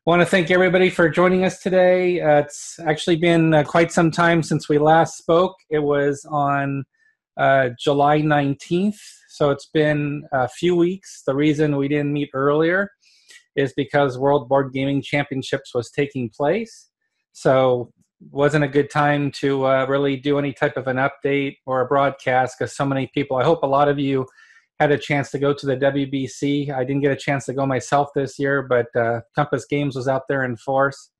Want to thank everybody for joining us today. It's actually been quite some time since we last spoke. It was on July 19th, so it's been a few weeks. The reason we didn't meet earlier is because World Board Gaming Championships was taking place. So wasn't a good time to really do any type of an update or a broadcast because so many people, I hope a lot of you had a chance to go to the WBC. I didn't get a chance to go myself this year, but Compass Games was out there in force.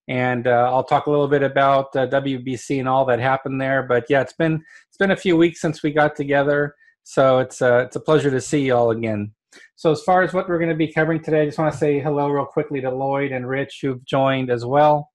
And I'll talk a little bit about WBC and all that happened there. But yeah, it's been a few weeks since we got together, so it's a pleasure to see you all again. So as far as what we're going to be covering today, I just want to say hello real quickly to Lloyd and Rich who've joined as well.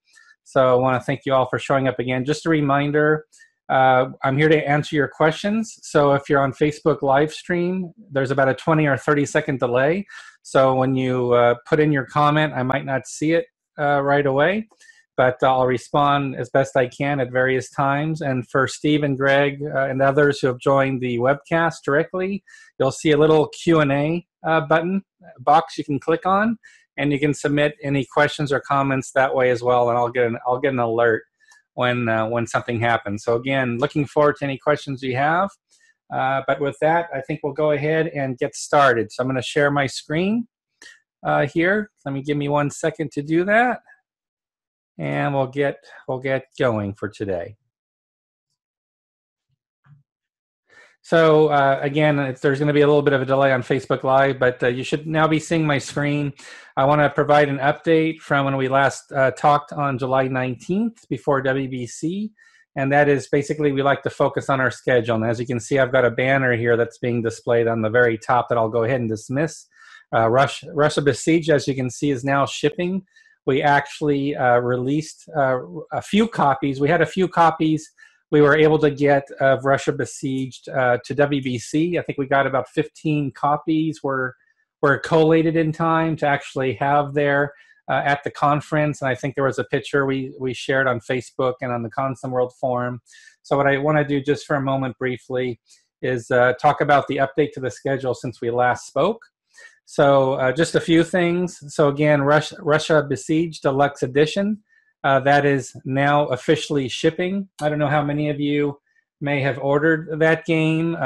So I want to thank you all for showing up again. Just a reminder, I'm here to answer your questions. So if you're on Facebook live stream, there's about a 20 or 30-second delay. So when you put in your comment, I might not see it right away, but I'll respond as best I can at various times. And for Steve and Greg and others who have joined the webcast directly, you'll see a little Q&A button box you can click on, and you can submit any questions or comments that way as well, and I'll get an alert when something happens. So again, looking forward to any questions you have. But with that, I think we'll go ahead and get started. So I'm going to share my screen here. Give me 1 second to do that, and we'll get going for today. So again, there's going to be a little bit of a delay on Facebook Live, but you should now be seeing my screen. I want to provide an update from when we last talked on July 19th before WBC, and that is basically we like to focus on our schedule. And as you can see, I've got a banner here that's being displayed on the very top that I'll go ahead and dismiss. Russia Besieged, as you can see, is now shipping. We actually released a few copies. We had a few copies we were able to get of Russia Besieged to WBC. I think we got about 15 copies were collated in time to actually have there at the conference. And I think there was a picture we shared on Facebook and on the Consum World Forum. So what I want to do just for a moment briefly is talk about the update to the schedule since we last spoke. So just a few things. So again, Russia Besieged Deluxe Edition. That is now officially shipping. I don't know how many of you may have ordered that game.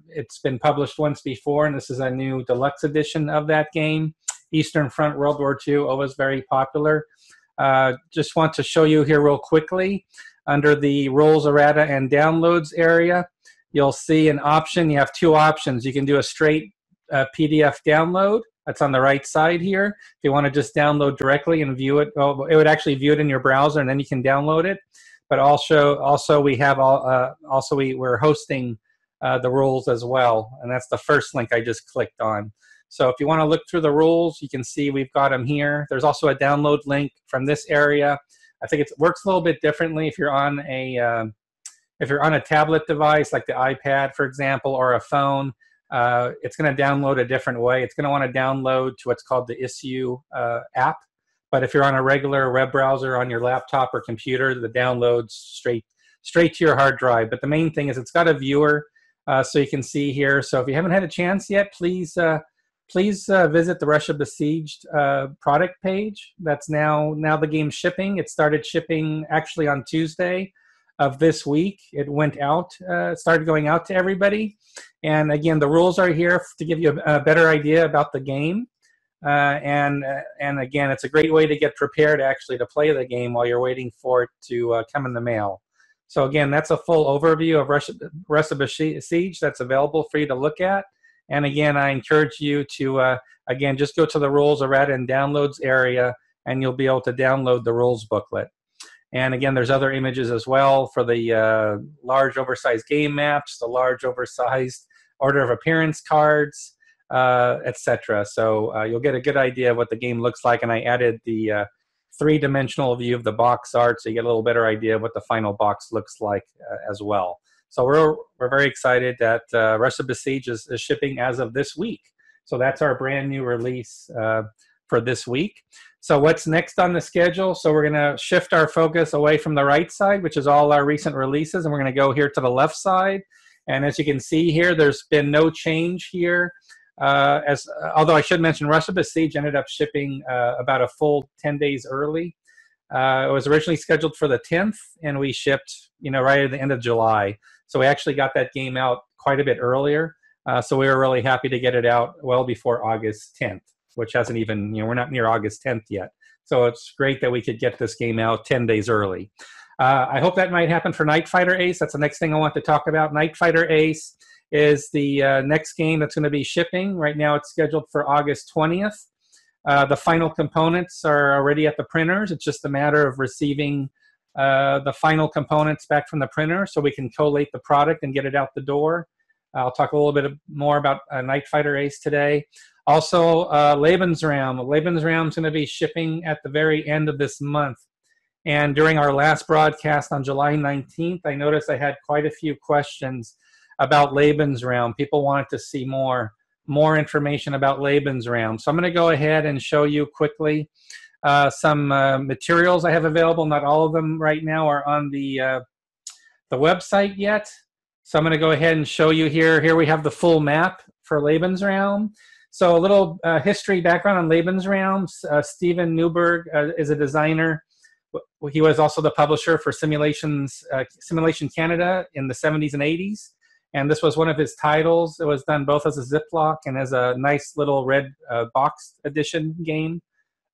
It's been published once before, and this is a new deluxe edition of that game. Eastern Front World War II, always very popular. Just want to show you here real quickly. Under the Rules, Errata, and Downloads area, you'll see an option. You have two options. You can do a straight PDF download. That's on the right side here. If you want to just download directly and view it, well, it would actually view it in your browser, and then you can download it. But also we have we're hosting the rules as well, and that's the first link I just clicked on. So if you want to look through the rules, you can see we've got them here. There's also a download link from this area. I think it works a little bit differently if you're on a tablet device like the iPad, for example, or a phone. It's going to download a different way. It's going to want to download to what's called the Issue app. But if you're on a regular web browser on your laptop or computer, the download's straight to your hard drive. But the main thing is it's got a viewer, so you can see here. So if you haven't had a chance yet, please visit the Russia Besieged product page. That's now the game's shipping. It started shipping actually on Tuesday of this week. It went out, started going out to everybody. And again, the rules are here to give you a better idea about the game. And again, it's a great way to get prepared actually to play the game while you're waiting for it to come in the mail. So again, that's a full overview of Russia Besieged that's available for you to look at. And again, I encourage you to, again, just go to the Rules, Errata, and Downloads area, and you'll be able to download the rules booklet. And again, there's other images as well for the large oversized game maps, the large oversized order of appearance cards, etc. So you'll get a good idea of what the game looks like. And I added the three-dimensional view of the box art, so you get a little better idea of what the final box looks like as well. So we're very excited that Russia Besieged is shipping as of this week. So that's our brand new release for this week. So what's next on the schedule? So we're going to shift our focus away from the right side, which is all our recent releases, and we're going to go here to the left side. And as you can see here, there's been no change here Although I should mention, Russia Besieged ended up shipping about a full 10 days early. It was originally scheduled for the 10th, and we shipped, right at the end of July. So we actually got that game out quite a bit earlier. So we were really happy to get it out well before August 10th, which hasn't even, we're not near August 10th yet. So it's great that we could get this game out 10 days early. I hope that might happen for Night Fighter Ace. That's the next thing I want to talk about. Night Fighter Ace is the next game that's going to be shipping. Right now it's scheduled for August 20th. The final components are already at the printers. It's just a matter of receiving the final components back from the printer so we can collate the product and get it out the door. I'll talk a little bit more about Night Fighter Ace today. Also, Lebensraum. Lebensraum is going to be shipping at the very end of this month. And during our last broadcast on July 19th, I noticed I had quite a few questions about Lebensraum. People wanted to see more information about Lebensraum. So I'm going to go ahead and show you quickly some materials I have available. Not all of them right now are on the website yet. So I'm going to go ahead and show you here. Here we have the full map for Lebensraum. So a little history background on Lebensraum. Steven Newberg is a designer. He was also the publisher for Simulation Canada in the 70s and 80s. And this was one of his titles. It was done both as a Ziploc and as a nice little red box edition game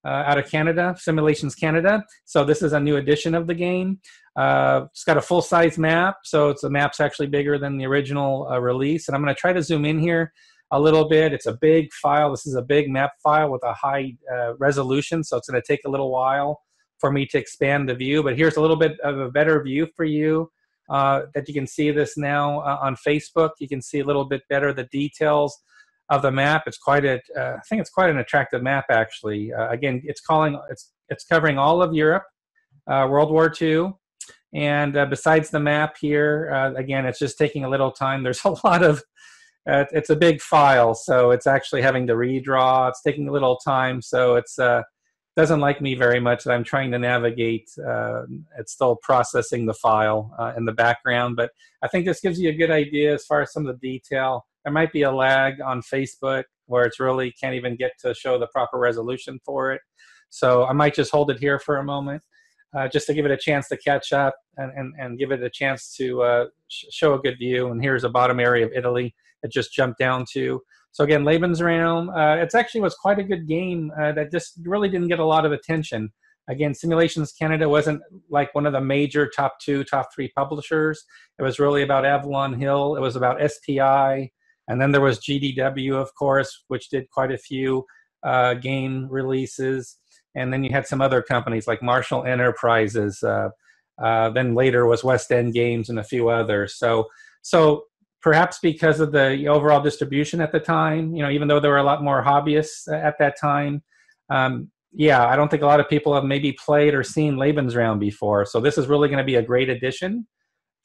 out of Canada, Simulations Canada. So this is a new edition of the game. It's got a full-size map, so the map's actually bigger than the original release. And I'm going to try to zoom in here a little bit. It's a big file. This is a big map file with a high resolution, so it's going to take a little while for me to expand the view. But here's a little bit of a better view for you. That you can see this now on Facebook. You can see a little bit better the details of the map. It's quite I think it's quite an attractive map, actually. Again, it's covering all of Europe, World War II, and besides the map here, again, it's just taking a little time. There's a lot of, it's a big file, so it's actually having to redraw. It's taking a little time, so it's doesn't like me very much that I'm trying to navigate. It's still processing the file in the background, but I think this gives you a good idea as far as some of the detail. There might be a lag on Facebook where it's really can't even get to show the proper resolution for it. So I might just hold it here for a moment just to give it a chance to catch up and give it a chance to show a good view. And here's a bottom area of Italy it just jumped down to. So again, Lebensraum, it actually was quite a good game that just really didn't get a lot of attention. Again, Simulations Canada wasn't like one of the major top 2, top 3 publishers. It was really about Avalon Hill. It was about SPI. And then there was GDW, of course, which did quite a few game releases. And then you had some other companies like Marshall Enterprises. Then later was West End Games and a few others. So perhaps because of the overall distribution at the time, even though there were a lot more hobbyists at that time, yeah, I don't think a lot of people have maybe played or seen Lebensraum before. So this is really going to be a great addition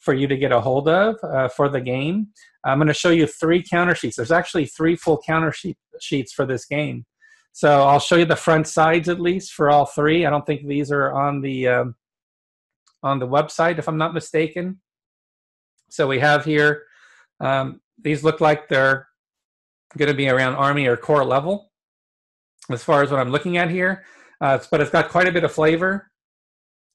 for you to get a hold of for the game. I'm going to show you 3 counter sheets. There's actually 3 full counter sheets for this game. So I'll show you the front sides at least for all 3. I don't think these are on the website, if I'm not mistaken. So we have here. These look like they're going to be around Army or Corps level as far as what I'm looking at here, but it's got quite a bit of flavor.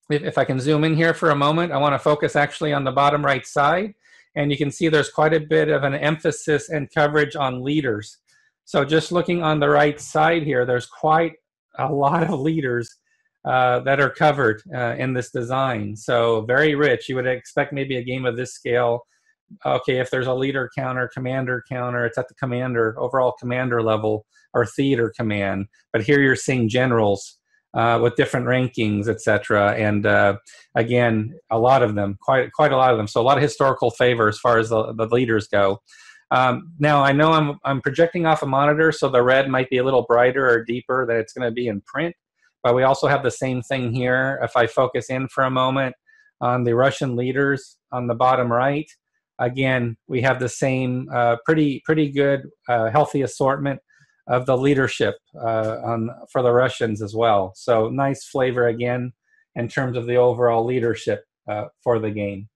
If I can zoom in here for a moment, I want to focus actually on the bottom right side, and you can see there's quite a bit of an emphasis and coverage on leaders. So just looking on the right side here, there's quite a lot of leaders that are covered in this design. So very rich. You would expect maybe a game of this scale. Okay, if there's a leader counter, commander counter, it's at the overall commander level or theater command. But here you're seeing generals with different rankings, etc. And again, a lot of them, quite a lot of them. So a lot of historical favor as far as the leaders go. Now I know I'm projecting off a monitor, so the red might be a little brighter or deeper than it's going to be in print. But we also have the same thing here. If I focus in for a moment on the Russian leaders on the bottom right. Again, we have the same pretty good, healthy assortment of the leadership for the Russians as well. So nice flavor again in terms of the overall leadership for the game.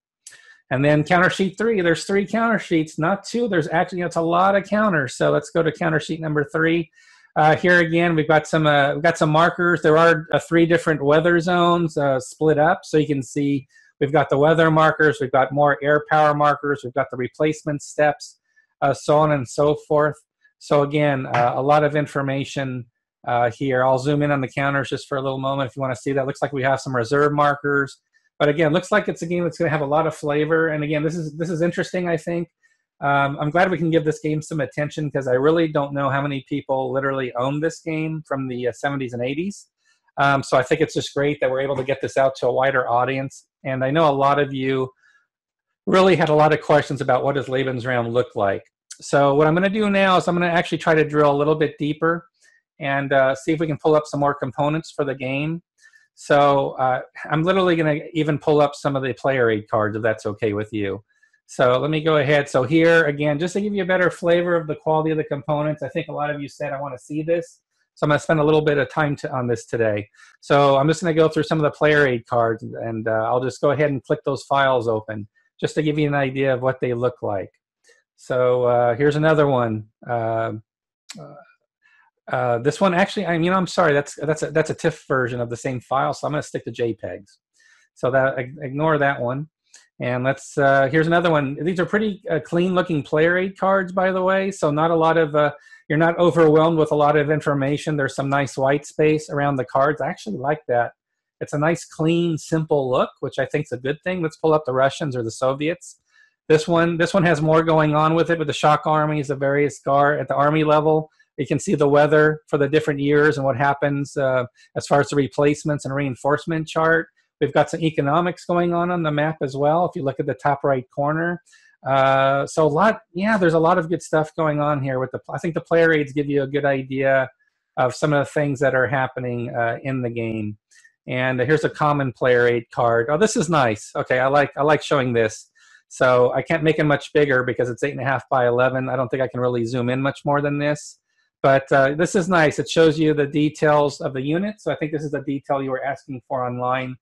And then counter sheet 3, there's 3 counter sheets, not 2. There's actually, it's a lot of counters. So let's go to counter sheet number 3. Here again, we've got some markers. There are 3 different weather zones split up, so you can see we've got the weather markers, we've got more air power markers, we've got the replacement steps, so on and so forth. So again, a lot of information here. I'll zoom in on the counters just for a little moment if you want to see that. Looks like we have some reserve markers. But again, looks like it's a game that's going to have a lot of flavor. And again, this is interesting, I think. I'm glad we can give this game some attention because I really don't know how many people literally own this game from the 70s and 80s. So I think it's just great that we're able to get this out to a wider audience. And I know a lot of you really had a lot of questions about what does Lebensraum look like. So what I'm going to do now is I'm going to actually try to drill a little bit deeper and see if we can pull up some more components for the game. So I'm literally going to even pull up some of the player aid cards if that's okay with you. So let me go ahead. So here, again, just to give you a better flavor of the quality of the components, I think a lot of you said, I want to see this. So I'm going to spend a little bit of time on this today. So I'm just going to go through some of the player aid cards, and I'll just go ahead and click those files open just to give you an idea of what they look like. So here's another one. This one actually, I'm sorry, that's a TIFF version of the same file, so I'm going to stick to JPEGs. So that ignore that one. And let's here's another one. These are pretty clean-looking player aid cards, by the way. So not a lot of you're not overwhelmed with a lot of information. There's some nice white space around the cards. I actually like that. It's a nice, clean, simple look, which I think is a good thing. Let's pull up the Russians or the Soviets. This one has more going on with it, with the shock armies, the various at the army level. You can see the weather for the different years and what happens as far as the replacements and reinforcement chart. We've got some economics going on the map as well, if you look at the top right corner. So there's a lot of good stuff going on here. I think the player aids give you a good idea of some of the things that are happening in the game. And here's a common player aid card. Oh, this is nice. Okay, I like showing this. So I can't make it much bigger because it's 8.5 by 11. I don't think I can really zoom in much more than this. But this is nice. It shows you the details of the unit. So I think this is the detail you were asking for online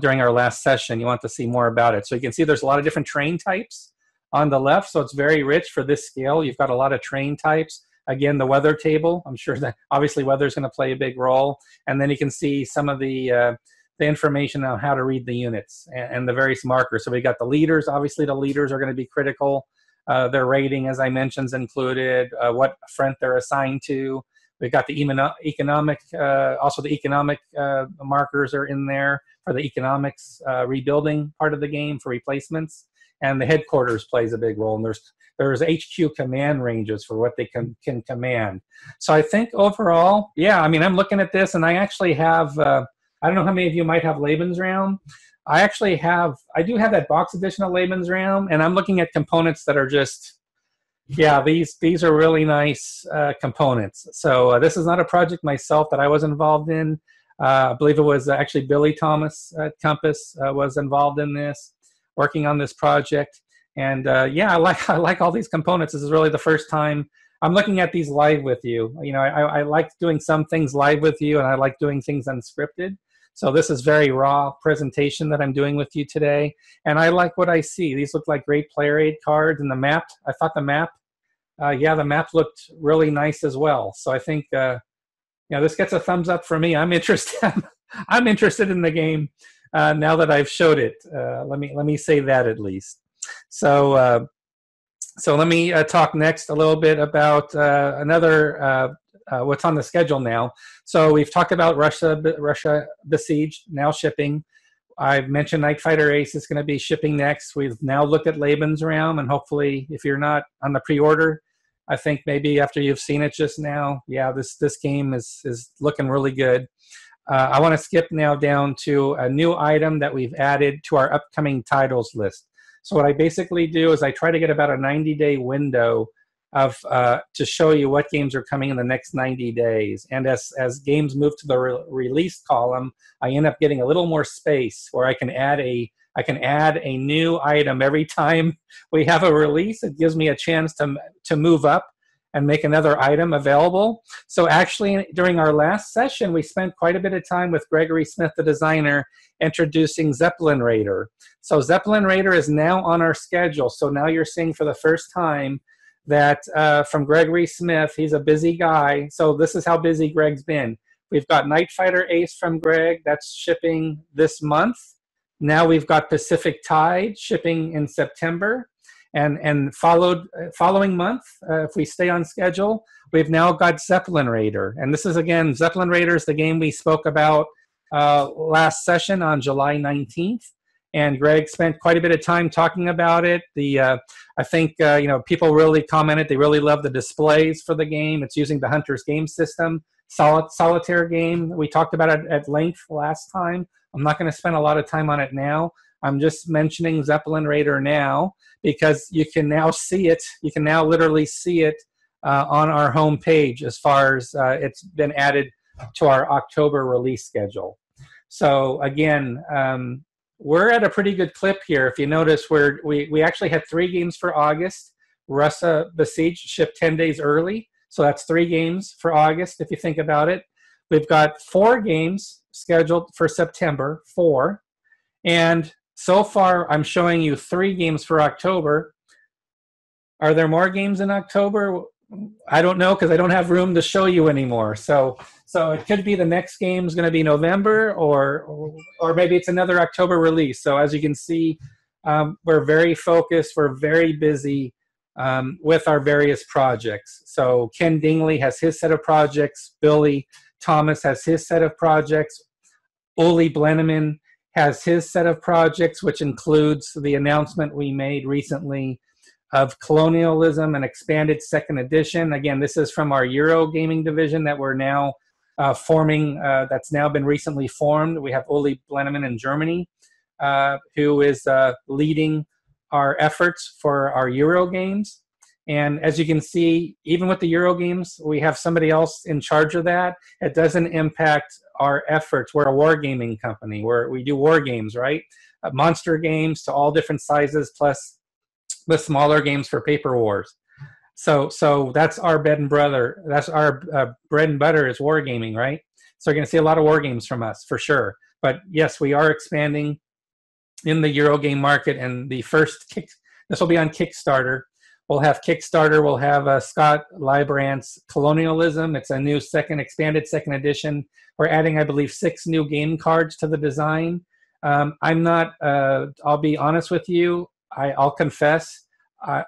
during our last session. You want to see more about it. So you can see there's a lot of different train types on the left. So it's very rich for this scale. You've got a lot of train types. Again, the weather table. I'm sure that obviously weather is going to play a big role. And then you can see some of the information on how to read the units and the various markers. So we got the leaders. Obviously, the leaders are going to be critical. Their rating, as I mentioned, is included. What front they're assigned to. We've got the economic, also the economic markers are in there for the economics rebuilding part of the game for replacements. And the headquarters plays a big role. And there's HQ command ranges for what they can command. So I think overall, yeah, I'm looking at this and I actually have, I don't know how many of you might have Lebensraum. I do have that box edition of Lebensraum, and I'm looking at components that are just, yeah, these are really nice components. So this is not a project myself that I was involved in. I believe it was actually Billy Thomas at Compass was involved in this, working on this project. And yeah, I like all these components. This is really the first time I'm looking at these live with you. I like doing some things live with you, and I like doing things unscripted. So this is very raw presentation that I'm doing with you today. And I like what I see. These look like great player aid cards. And the map, I thought the map, the map looked really nice as well. So I think, this gets a thumbs up for me. I'm interested. I'm interested in the game now that I've showed it. Let me say that at least. So let me talk next a little bit about another what's on the schedule now. So we've talked about Russia Besieged, now shipping. I've mentioned Night Fighter Ace is going to be shipping next. We've now looked at Lebensraum, and hopefully, if you're not on the pre-order, I think maybe after you've seen it just now, yeah, this game is looking really good. I want to skip now down to a new item that we've added to our upcoming titles list. So what I basically do is I try to get about a 90-day window of to show you what games are coming in the next 90 days. And as games move to the release column, I end up getting a little more space where I can add a new item every time we have a release. It gives me a chance to move up and make another item available. So actually, during our last session, we spent quite a bit of time with Gregory Smith, the designer, introducing Zeppelin Raider. So Zeppelin Raider is now on our schedule. So now you're seeing for the first time that from Gregory Smith, he's a busy guy. So this is how busy Greg's been. We've got Night Fighter Ace from Greg, that's shipping this month. Now we've got Pacific Tide shipping in September. And following month, if we stay on schedule, we've now got Zeppelin Raider. And this is, again, Zeppelin Raider is the game we spoke about last session on July 19th. And Greg spent quite a bit of time talking about it. I think people really commented. They really love the displays for the game. It's using the Hunter's game system, solitaire game. We talked about it at length last time. I'm not going to spend a lot of time on it now. I'm just mentioning Zeppelin Raider now because you can now see it. You can now literally see it on our home page as far as it's been added to our October release schedule. So again, we're at a pretty good clip here. If you notice, we actually had 3 games for August. Russia Besieged shipped 10 days early. So that's 3 games for August, if you think about it. We've got 4 games scheduled for September, 4. And so far, I'm showing you 3 games for October. Are there more games in October? I don't know because I don't have room to show you anymore. So it could be the next game is going to be November or maybe it's another October release. So as you can see, we're very focused. We're very busy with our various projects. So Ken Dingley has his set of projects. Billy Thomas has his set of projects. Ole Blenneman has his set of projects, which includes the announcement we made recently of Colonialism and Expanded Second Edition. Again, this is from our Euro gaming division that we're now forming, that's now been recently formed. We have Ole Blenneman in Germany, who is leading our efforts for our Euro games. And as you can see, even with the Euro games, we have somebody else in charge of that. It doesn't impact our efforts. We're a wargaming company where we do war games, right? Monster games to all different sizes, plus the smaller games for paper wars. So that's our bread and butter. That's our bread and butter is wargaming, right? So you're going to see a lot of war games from us for sure. But yes, we are expanding in the Euro game market, and the first this will be on Kickstarter. We'll have Kickstarter. We'll have Scott Librandt's Colonialism. It's a new expanded second edition. We're adding, I believe, 6 new game cards to the design. I'm not. I'll be honest with you. I'll confess. I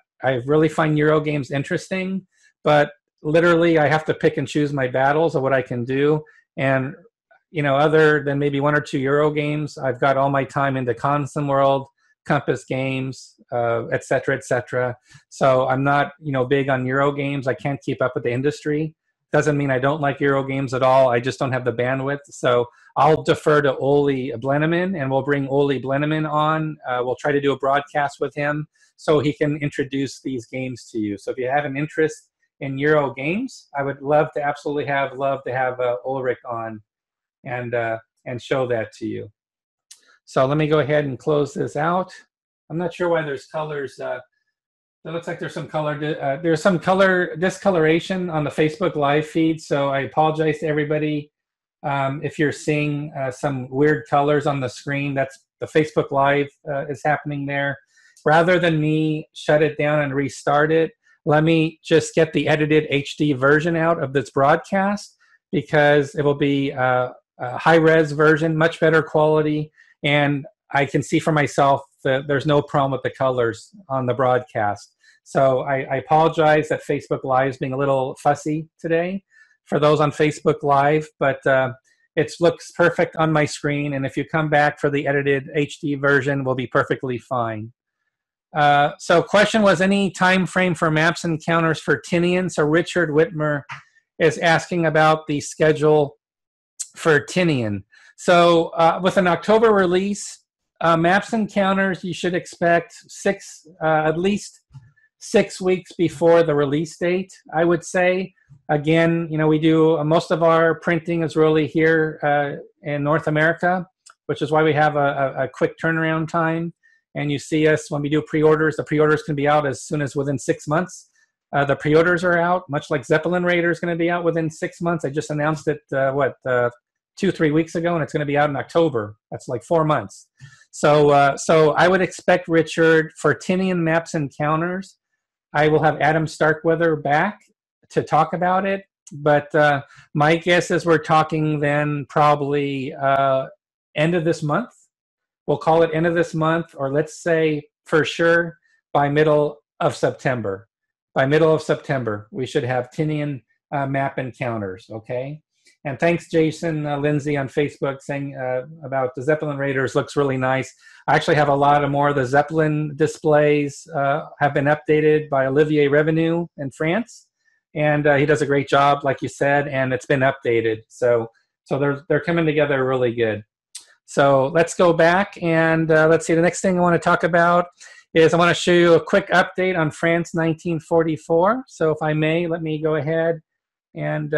really find Euro games interesting, but literally I have to pick and choose my battles of what I can do. And other than maybe 1 or 2 Euro games, I've got all my time into Consum World, Compass Games, et cetera, et cetera. So I'm not, big on Euro games. I can't keep up with the industry. Doesn't mean I don't like Euro games at all. I just don't have the bandwidth. So I'll defer to Ole Blenneman, and we'll bring Ole Blenneman on. We'll try to do a broadcast with him so he can introduce these games to you. So if you have an interest in Euro games, I would absolutely have Ulrich on and show that to you. So let me go ahead and close this out. I'm not sure why there's colors. It looks like there's some color. There's some color discoloration on the Facebook live feed. So I apologize to everybody if you're seeing some weird colors on the screen. That's the Facebook live is happening there. Rather than me shut it down and restart it, let me just get the edited HD version out of this broadcast, because it will be a high-res version, much better quality, and I can see for myself that there's no problem with the colors on the broadcast. So I apologize that Facebook Live is being a little fussy today for those on Facebook Live, but it looks perfect on my screen, and if you come back for the edited HD version, we'll be perfectly fine. So question was, any time frame for maps and counters for Tinian? So Richard Whitmer is asking about the schedule for Tinian. So with an October release, maps and counters, you should expect at least 6 weeks before the release date, I would say. Again, we do most of our printing is really here in North America, which is why we have a quick turnaround time. And you see us when we do pre-orders, the pre-orders can be out as soon as within 6 months. The pre-orders are out, much like Zeppelin Raider is going to be out within 6 months. I just announced it, 2-3 weeks ago, and it's going to be out in October. That's like 4 months. So I would expect, Richard, for Tinian Maps Encounters, I will have Adam Starkweather back to talk about it. But my guess is we're talking then probably end of this month. We'll call it end of this month, or let's say for sure by middle of September. By middle of September, we should have Tinian Map Encounters, okay? And thanks, Jason Lindsay on Facebook saying about the Zeppelin Raiders looks really nice. I actually have a lot of more of the Zeppelin displays have been updated by Olivier Revenue in France. And he does a great job, like you said, and it's been updated. So they're coming together really good. So let's go back and let's see. The next thing I want to talk about is I want to show you a quick update on France 1944. So if I may, let me go ahead and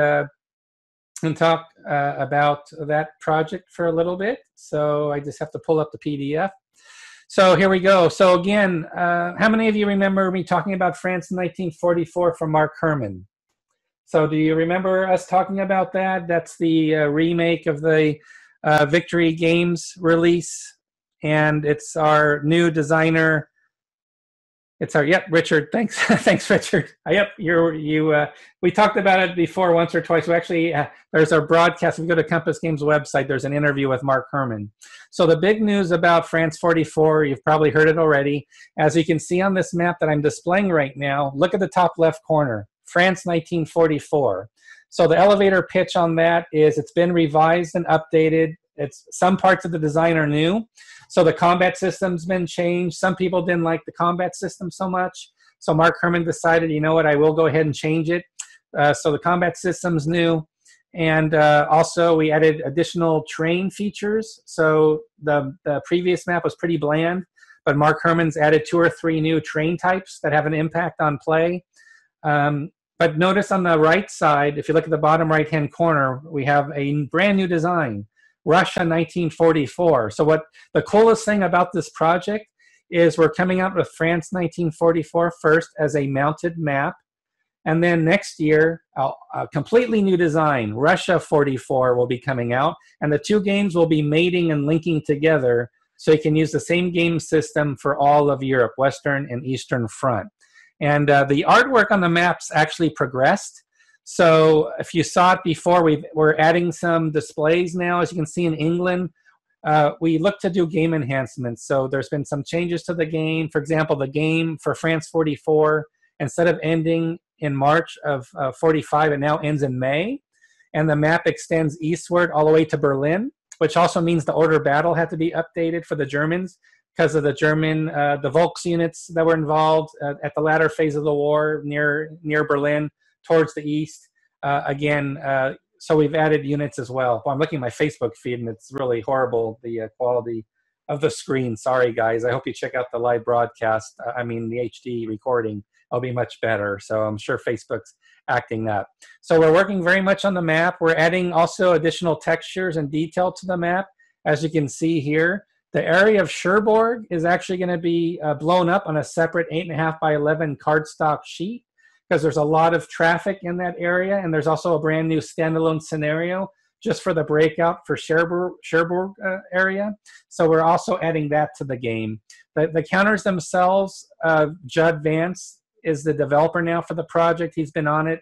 talk about that project for a little bit. So I just have to pull up the PDF. So here we go. So again, how many of you remember me talking about France in 1944 from Mark Herman? So do you remember us talking about that? That's the remake of the Victory Games release. And it's our new designer. It's our, yep, Richard, thanks. Thanks, Richard. Yep, we talked about it before once or twice. We actually, there's our broadcast. If you go to Compass Games website, there's an interview with Mark Herman. So the big news about France 44, you've probably heard it already. As you can see on this map that I'm displaying right now, look at the top left corner, France 1944. So the elevator pitch on that is it's been revised and updated. It's some parts of the design are new. So the combat system's been changed. Some people didn't like the combat system so much. So Mark Herman decided, you know what, I will go ahead and change it. So the combat system's new. And also we added additional terrain features. So the previous map was pretty bland, but Mark Herman's added 2 or 3 new terrain types that have an impact on play. But notice on the right side, if you look at the bottom right-hand corner, we have a brand new design. Russia 1944. So what the coolest thing about this project is we're coming out with France 1944 first as a mounted map. And then next year, a completely new design, Russia 44 will be coming out. And the 2 games will be mating and linking together so you can use the same game system for all of Europe, Western and Eastern Front. And the artwork on the maps actually progressed. So if you saw it before, we're adding some displays now. As you can see in England, we look to do game enhancements. So there's been some changes to the game. For example, the game for France 44, instead of ending in March of 45, it now ends in May. And the map extends eastward all the way to Berlin, which also means the order of battle had to be updated for the Germans because of the German, the Volks units that were involved at the latter phase of the war near Berlin, towards the east. So we've added units as well. Well, I'm looking at my Facebook feed, and it's really horrible, the quality of the screen. Sorry, guys. I hope you check out the live broadcast. The HD recording. It'll be much better. So I'm sure Facebook's acting up. So we're working very much on the map. We're adding also additional textures and detail to the map. As you can see here, the area of Cherbourg is actually going to be blown up on a separate 8.5 by 11 cardstock sheet, because there's a lot of traffic in that area, and there's also a brand new standalone scenario just for the breakout for Cherbourg area. So we're also adding that to the game. The counters themselves, Judd Vance is the developer now for the project. He's been on it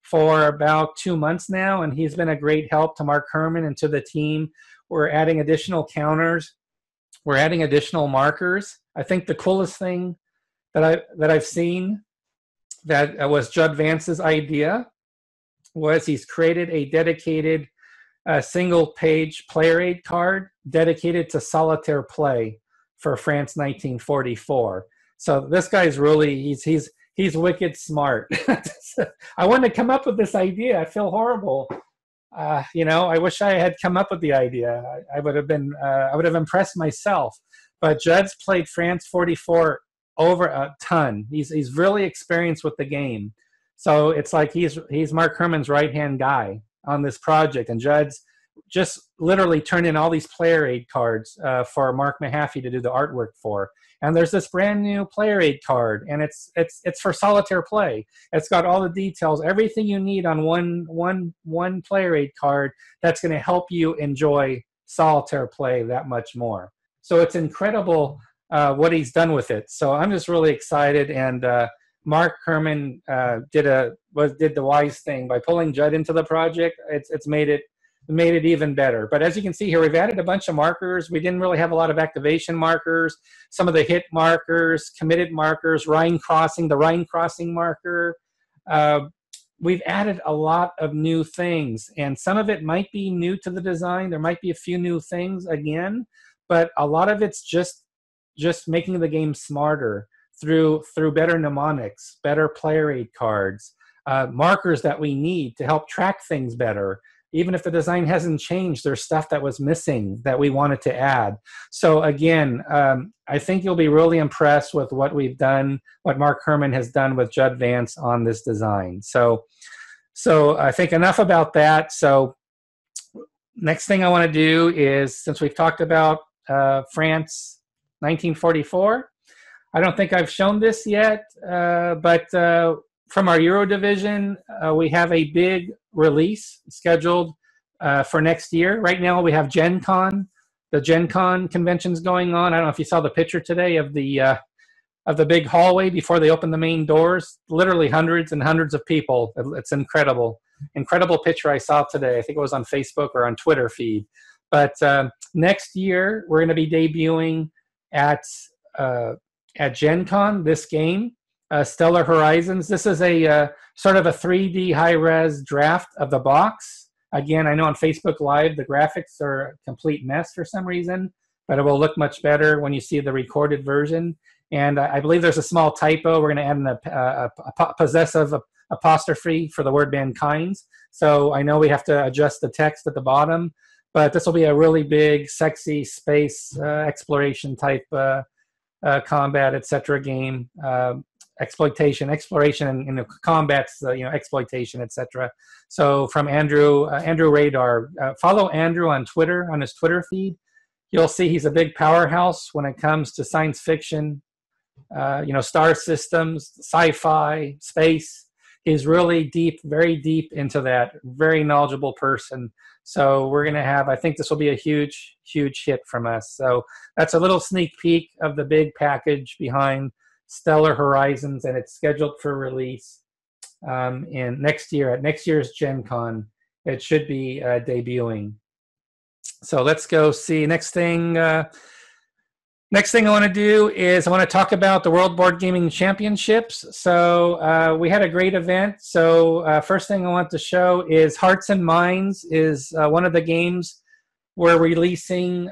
for about 2 months now, and he's been a great help to Mark Herman and to the team. We're adding additional counters. We're adding additional markers. I think the coolest thing that I've seen that was Judd Vance's idea was he's created a dedicated single-page player aid card dedicated to solitaire play for France 1944. So this guy's really, he's wicked smart. I wanted to come up with this idea. I feel horrible. I wish I had come up with the idea. I would have impressed myself. But Judd's played France 44 over a ton. He's really experienced with the game. So it's like he's Mark Herman's right-hand guy on this project. And Judd's just literally turned in all these player aid cards for Mark Mahaffey to do the artwork for. And there's this brand new player aid card, and it's for solitaire play. It's got all the details, everything you need on one player aid card that's going to help you enjoy solitaire play that much more. So it's incredible what he's done with it. So I'm just really excited. And Mark Herman did the wise thing by pulling Judd into the project. It's made it even better. But as you can see here, we've added a bunch of markers. We didn't really have a lot of activation markers. Some of the hit markers, committed markers, Rhine crossing, the Rhine crossing marker. We've added a lot of new things, and some of it might be new to the design. There might be a few new things again, but a lot of it's just making the game smarter through better mnemonics, better player aid cards, markers that we need to help track things better. Even if the design hasn't changed, there's stuff that was missing that we wanted to add. So again, I think you'll be really impressed with what we've done, what Mark Herman has done with Judd Vance on this design. So I think enough about that. So next thing I want to do is, since we've talked about France 1944, I don't think I've shown this yet, but from our Euro division, we have a big release scheduled for next year. Right now we have Gen Con. The Gen Con convention's going on. I don't know if you saw the picture today of the big hallway before they open the main doors. Literally hundreds and hundreds of people. It's incredible. Incredible picture I saw today. I think it was on Facebook or on Twitter feed. But next year we're going to be debuting at Gen Con this game. Stellar Horizons. This is a sort of a 3D high-res draft of the box. Again, I know on Facebook Live the graphics are a complete mess for some reason, but it will look much better when you see the recorded version. And I believe there's a small typo. We're going to add a possessive apostrophe for the word mankind. So I know we have to adjust the text at the bottom, but this will be a really big, sexy space exploration type combat, etc. game. Exploration, and combat's exploitation, etc. So from Andrew Radar, follow Andrew on Twitter, on his Twitter feed. You'll see he's a big powerhouse when it comes to science fiction, star systems, sci-fi, space. He's really deep, very deep into that. Very knowledgeable person. So we're going to have, I think this will be a huge, huge hit from us. So that's a little sneak peek of the big package behind Stellar Horizons, and it's scheduled for release in next year at next year's Gen Con. It should be debuting. So let's go see. Next thing I want to do is I want to talk about the World Board Gaming Championships. So we had a great event. So first thing I want to show is Hearts and Minds is one of the games we're releasing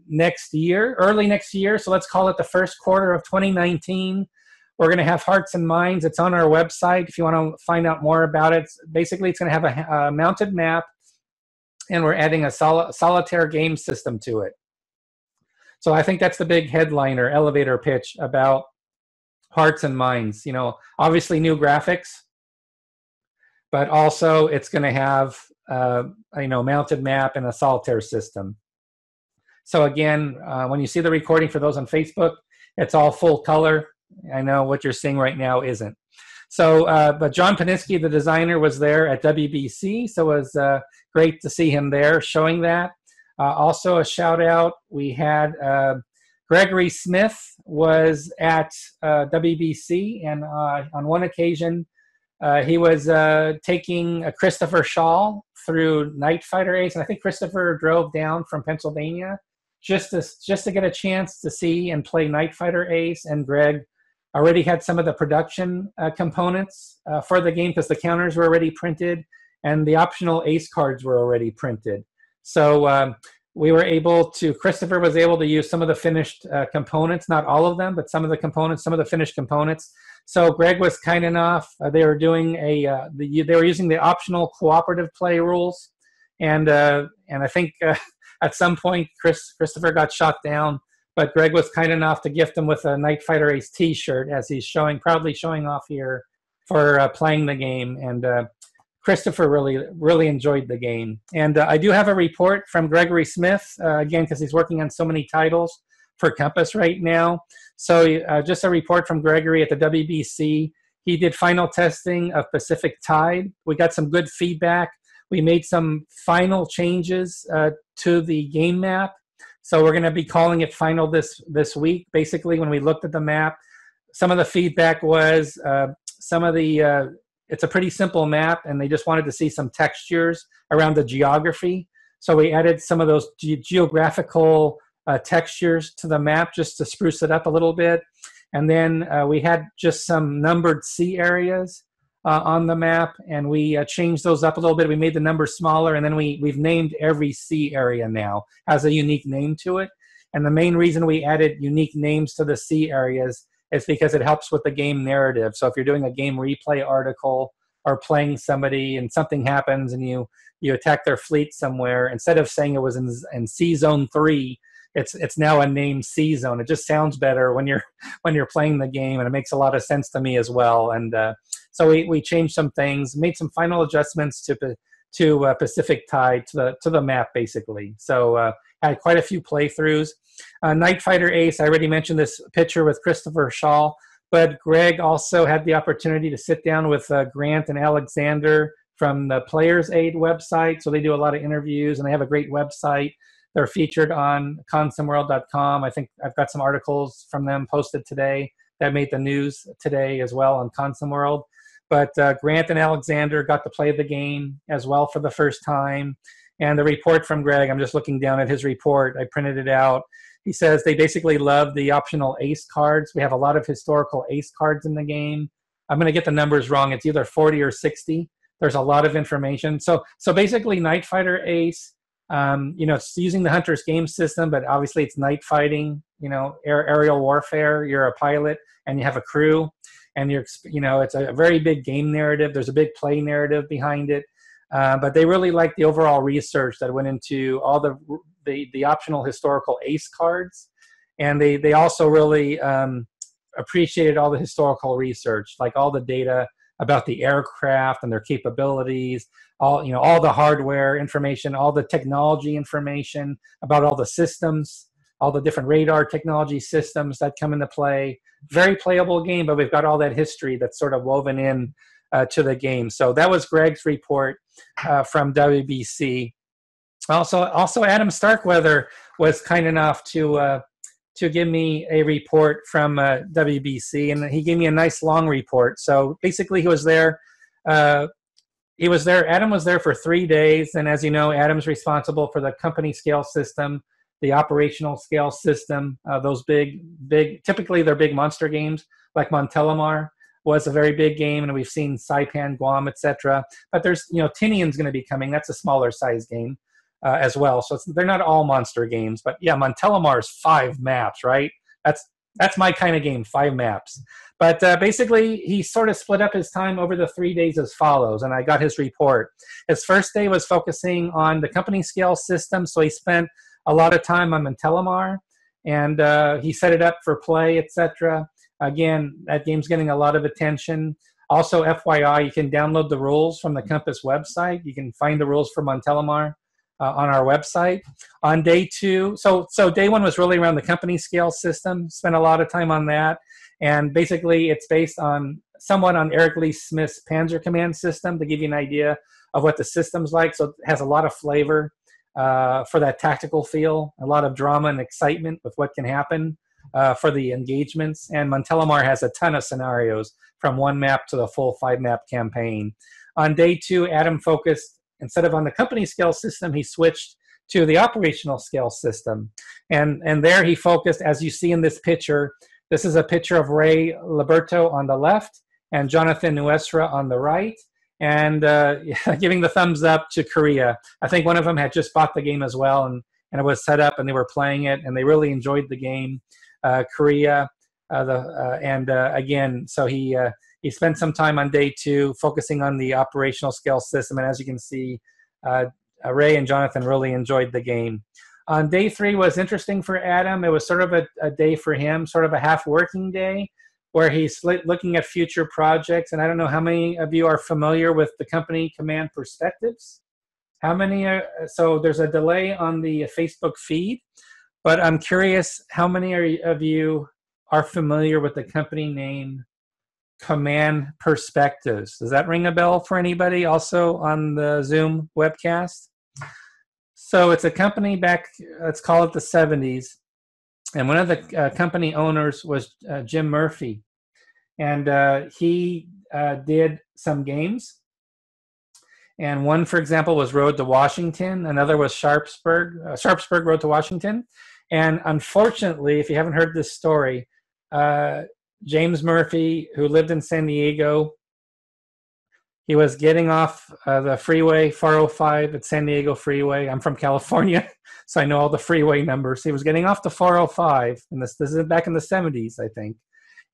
next year, early next year. So let's call it the first quarter of 2019. We're going to have Hearts and Minds. It's on our website if you want to find out more about it. Basically, it's going to have a mounted map, and we're adding a solitaire game system to it. So I think that's the big headliner, elevator pitch about Hearts and Minds. Obviously new graphics, but also it's going to have mounted map and a solitaire system. So again, when you see the recording for those on Facebook, it's all full color. I know what you're seeing right now isn't. So, but John Paniski, the designer, was there at WBC, so it was great to see him there showing that. Also a shout out, we had Gregory Smith was at WBC, and on one occasion he was taking Christopher Shaw through Night Fighter Ace, and I think Christopher drove down from Pennsylvania just to get a chance to see and play Night Fighter Ace, and Greg already had some of the production components for the game because the counters were already printed and the optional Ace cards were already printed. So we were able to, Christopher was able to use some of the finished components, not all of them, but some of the components, some of the finished components. So Greg was kind enough. They were doing they were using the optional cooperative play rules, and I think at some point Christopher got shot down, but Greg was kind enough to gift him with a Night Fighter Ace T-shirt, as he's proudly showing off here for playing the game. And Christopher really enjoyed the game. And I do have a report from Gregory Smith, again, because he's working on so many titles for Compass right now. So just a report from Gregory at the WBC. He did final testing of Pacific Tide. We got some good feedback. We made some final changes to the game map. So we're going to be calling it final this week. Basically, when we looked at the map, some of the feedback was it's a pretty simple map, and they just wanted to see some textures around the geography. So we added some of those geographical textures to the map just to spruce it up a little bit. And then we had just some numbered sea areas on the map, and we changed those up a little bit. We made the numbers smaller, and then we've named every sea area now, has a unique name to it. And the main reason we added unique names to the sea areas is because it helps with the game narrative. So if you're doing a game replay article or playing somebody and something happens and you attack their fleet somewhere, instead of saying it was in Sea Zone 3, it's now a named sea zone. It just sounds better when you're playing the game, and it makes a lot of sense to me as well. And so we changed some things, made some final adjustments to Pacific Tide, to the map basically. So had quite a few playthroughs. Night Fighter Ace, I already mentioned this picture with Christopher Shaw, but Greg also had the opportunity to sit down with Grant and Alexander from the Players Aid website. So they do a lot of interviews, and they have a great website. They're featured on consumworld.com. I think I've got some articles from them posted today that made the news today as well on Consum World. But Grant and Alexander got to play the game as well for the first time. And the report from Greg, I'm just looking down at his report. I printed it out. He says they basically love the optional ace cards. We have a lot of historical ace cards in the game. I'm going to get the numbers wrong. It's either 40 or 60. There's a lot of information. So basically Night Fighter Ace, it's using the Hunter's game system, but obviously it's night fighting, aerial warfare. You're a pilot and you have a crew, and it's a very big game narrative. There's a big play narrative behind it. But they really like the overall research that went into all the optional historical ace cards. And they also really appreciated all the historical research, like all the data about the aircraft and their capabilities, all the hardware information, all the technology information about all the systems, all the different radar technology systems that come into play. Very playable game, but we've got all that history that's sort of woven in to the game. So that was Greg's report from WBC. Also, Adam Starkweather was kind enough to give me a report from WBC, and he gave me a nice long report. So basically, he was there. Adam was there for 3 days, and as you know, Adam's responsible for the company scale system, the operational scale system. Those big, typically they're big monster games, like Montelimar was a very big game, and we've seen Saipan, Guam, etc. But there's, Tinian's going to be coming. That's a smaller size game as well. So they're not all monster games. But yeah, Montelimar is 5 maps, right? That's my kind of game, 5 maps. But basically, he sort of split up his time over the 3 days as follows, and I got his report. His first day was focusing on the company scale system, so he spent a lot of time on Montelimar, and he set it up for play, etc. Again, that game's getting a lot of attention. Also, FYI, you can download the rules from the Compass website. You can find the rules for Montelimar on our website. On day 2, so day 1 was really around the company scale system. Spent a lot of time on that. And basically, it's based somewhat on Eric Lee Smith's Panzer Command system, to give you an idea of what the system's like. So it has a lot of flavor for that tactical feel, a lot of drama and excitement with what can happen for the engagements. And Montelimar has a ton of scenarios, from 1 map to the full 5-map campaign. On day 2, Adam focused, instead of on the company scale system, he switched to the operational scale system. And there he focused, as you see in this picture. This is a picture of Ray Liberto on the left and Jonathan Nuestra on the right, and giving the thumbs up to Korea. I think one of them had just bought the game as well, and it was set up, and they were playing it, and they really enjoyed the game. Korea, again, so he spent some time on day 2 focusing on the operational scale system, and as you can see, Ray and Jonathan really enjoyed the game. On day 3 was interesting for Adam. It was sort of a day for him, sort of a half working day, where he's looking at future projects. And I don't know how many of you are familiar with the company Command Perspectives. How many are, so there's a delay on the Facebook feed, but I'm curious how many of you are familiar with the company name Command Perspectives. Does that ring a bell for anybody also on the Zoom webcast? So it's a company back, let's call it the 70s. And one of the company owners was Jim Murphy. And he did some games. And one, for example, was Road to Washington. Another was Sharpsburg Road to Washington. And unfortunately, if you haven't heard this story, James Murphy, who lived in San Diego, he was getting off the freeway, 405 at San Diego Freeway. I'm from California, so I know all the freeway numbers. He was getting off the 405, and this is back in the 70s, I think.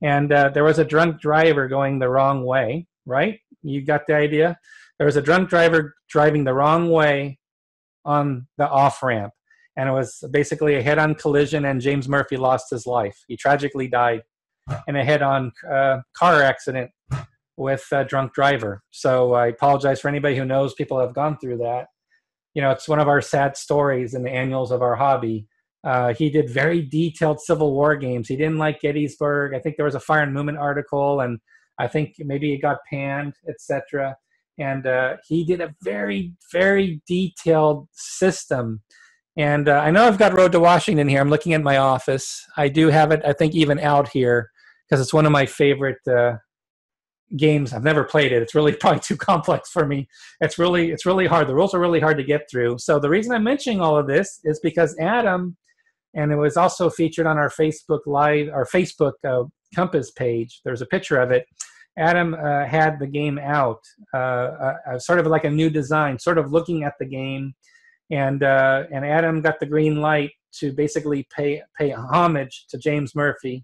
And there was a drunk driver going the wrong way, right? You got the idea? There was a drunk driver driving the wrong way on the off-ramp. And it was basically a head-on collision, and James Murphy lost his life. He tragically died in a head-on car accident with a drunk driver. So I apologize for anybody who knows people have gone through that. You know, it's one of our sad stories in the annuals of our hobby. He did very detailed Civil War games. He didn't like Gettysburg. I think there was a Fire and Movement article, and I think maybe it got panned, etc. And he did a very, very detailed system. And I know I've got Road to Washington here. I'm looking at my office. I do have it, I think, even out here, because it's one of my favorite games. I've never played it. It's really probably too complex for me. It's really hard. The rules are really hard to get through. So the reason I'm mentioning all of this is because Adam, and it was also featured on our Facebook Live, our Facebook Compass page. There's a picture of it. Adam had the game out, sort of like a new design, sort of looking at the game, and Adam got the green light to basically pay homage to James Murphy,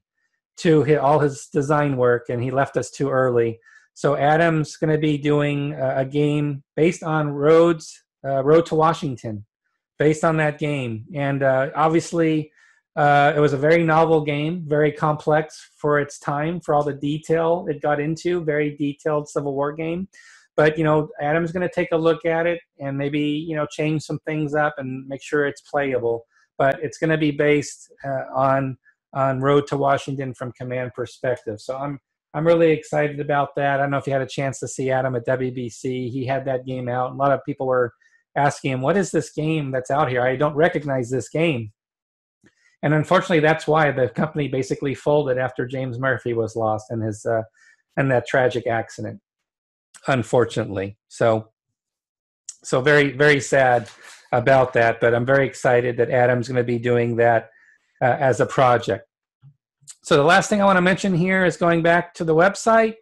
to all his design work, and he left us too early. So Adam's going to be doing a game based on Road to Washington, based on that game. And obviously, it was a very novel game, very complex for its time, for all the detail it got into, very detailed Civil War game. But, you know, Adam's going to take a look at it and maybe, you know, change some things up and make sure it's playable. But it's going to be based on Road to Washington from Command Perspective. So I'm really excited about that. I don't know if you had a chance to see Adam at WBC. He had that game out. A lot of people were asking him, what is this game that's out here? I don't recognize this game. And unfortunately, that's why the company basically folded after James Murphy was lost in his in that tragic accident, unfortunately. So very, very sad about that. But I'm very excited that Adam's going to be doing that as a project. So the last thing I want to mention here is going back to the website,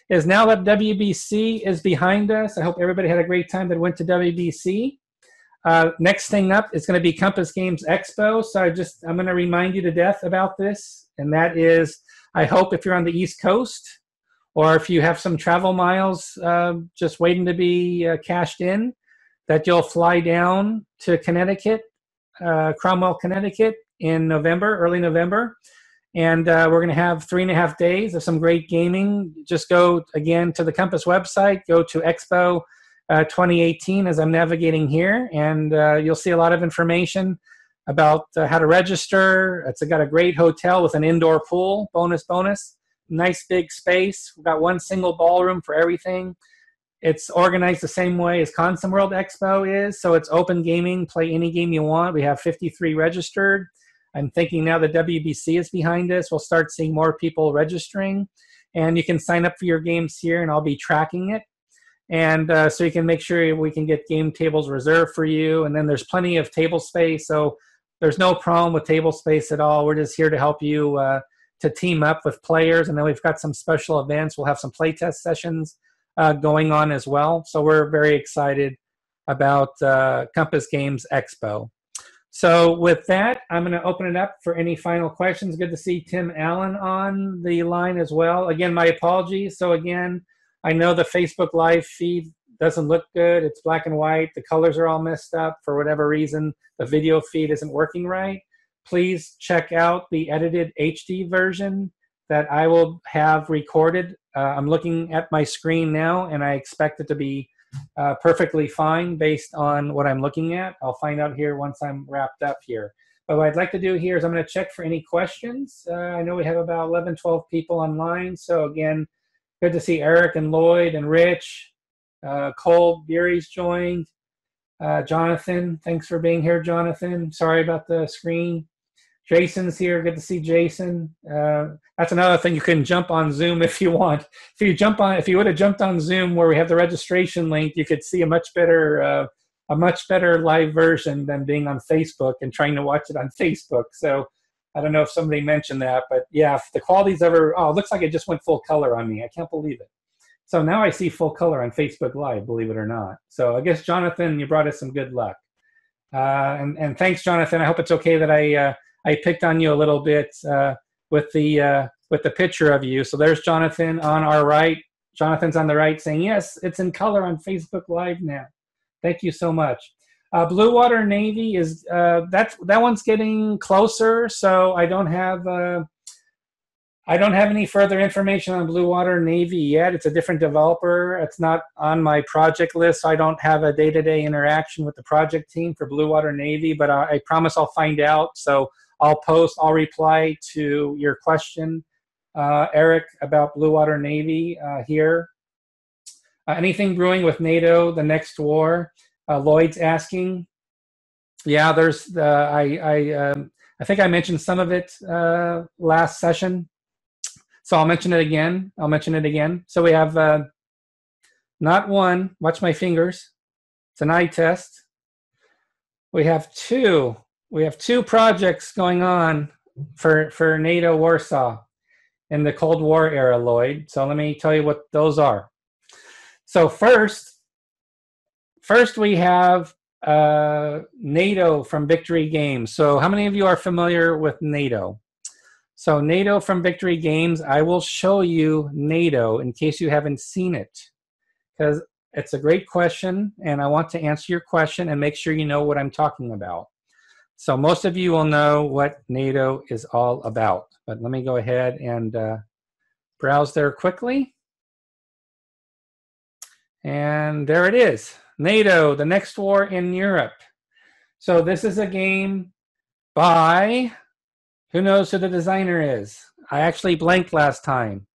is now that WBC is behind us. I hope everybody had a great time that went to WBC. Next thing up is going to be Compass Games Expo. So I'm going to remind you to death about this. And that is, I hope if you're on the East Coast, or if you have some travel miles just waiting to be cashed in, that you'll fly down to Connecticut, Cromwell, Connecticut in November, early November. And we're going to have 3.5 days of some great gaming. Just go, again, to the Compass website, go to Expo 2018 as I'm navigating here, and you'll see a lot of information about how to register. It's got a great hotel with an indoor pool, bonus. Nice big space. We've got one single ballroom for everything. It's organized the same way as Consum World Expo is, so it's open gaming, play any game you want. We have 53 registered. I'm thinking now the WBC is behind us, we'll start seeing more people registering, and you can sign up for your games here, and I'll be tracking it. And so you can make sure we can get game tables reserved for you. And then there's plenty of table space, so there's no problem with table space at all. We're just here to help you to team up with players. And then we've got some special events. We'll have some playtest sessions going on as well. So we're very excited about Compass Games Expo. So with that, I'm going to open it up for any final questions. Good to see Tim Allen on the line as well. Again, my apologies. So again, I know the Facebook Live feed doesn't look good. It's black and white. The colors are all messed up for whatever reason. The video feed isn't working right. Please check out the edited HD version that I will have recorded. I'm looking at my screen now, and I expect it to be perfectly fine based on what I'm looking at. I'll find out here once I'm wrapped up here. But what I'd like to do here is I'm going to check for any questions. I know we have about 11, 12 people online. So again, good to see Eric and Lloyd and Rich. Cole Beery's joined. Jonathan, thanks for being here, Jonathan. Sorry about the screen. Jason's here. Good to see Jason. That's another thing. You can jump on Zoom if you want. If you would have jumped on Zoom where we have the registration link, you could see a much better live version than being on Facebook and trying to watch it on Facebook. So I don't know if somebody mentioned that, but yeah, if the quality's ever, it looks like it just went full color on me. I can't believe it. So now I see full color on Facebook Live, believe it or not. So I guess, Jonathan, you brought us some good luck. And thanks, Jonathan. I hope it's okay that I picked on you a little bit with the picture of you. So there's Jonathan on our right. Jonathan's on the right saying, yes, it's in color on Facebook Live now. Thank you so much. Blue Water Navy is that one's getting closer. So I don't have any further information on Blue Water Navy yet. It's a different developer. It's not on my project list. So I don't have a day-to-day interaction with the project team for Blue Water Navy, but I promise I'll find out. So I'll reply to your question, Eric, about Blue Water Navy here. Anything brewing with NATO, the next war? Lloyd's asking. Yeah, there's I think I mentioned some of it last session. So I'll mention it again. So we have not one, watch my fingers. It's an eye test. We have two projects going on for NATO Warsaw in the Cold War era, Lloyd. So let me tell you what those are. So first we have NATO from Victory Games. So how many of you are familiar with NATO? So NATO from Victory Games, I will show you NATO in case you haven't seen it, because it's a great question and I want to answer your question and make sure you know what I'm talking about. So most of you will know what NATO is all about, but let me go ahead and browse there quickly. And there it is, NATO, the next war in Europe. So this is a game by, who knows who the designer is? I actually blanked last time.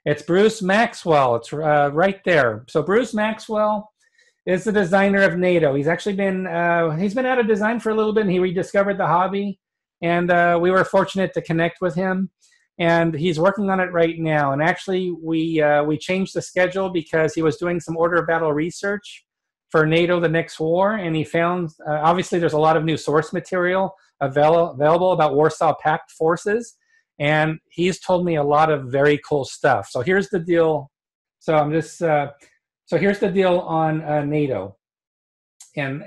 It's Bruce Maxwell. It's right there. So Bruce Maxwell is the designer of NATO. He's actually been out of design for a little bit, and he rediscovered the hobby. And we were fortunate to connect with him. And he's working on it right now. And actually, we changed the schedule because he was doing some order of battle research for NATO: The Next War, and he found obviously there's a lot of new source material available about Warsaw Pact forces, and he's told me a lot of very cool stuff. So here's the deal. So I'm just so here's the deal on NATO, and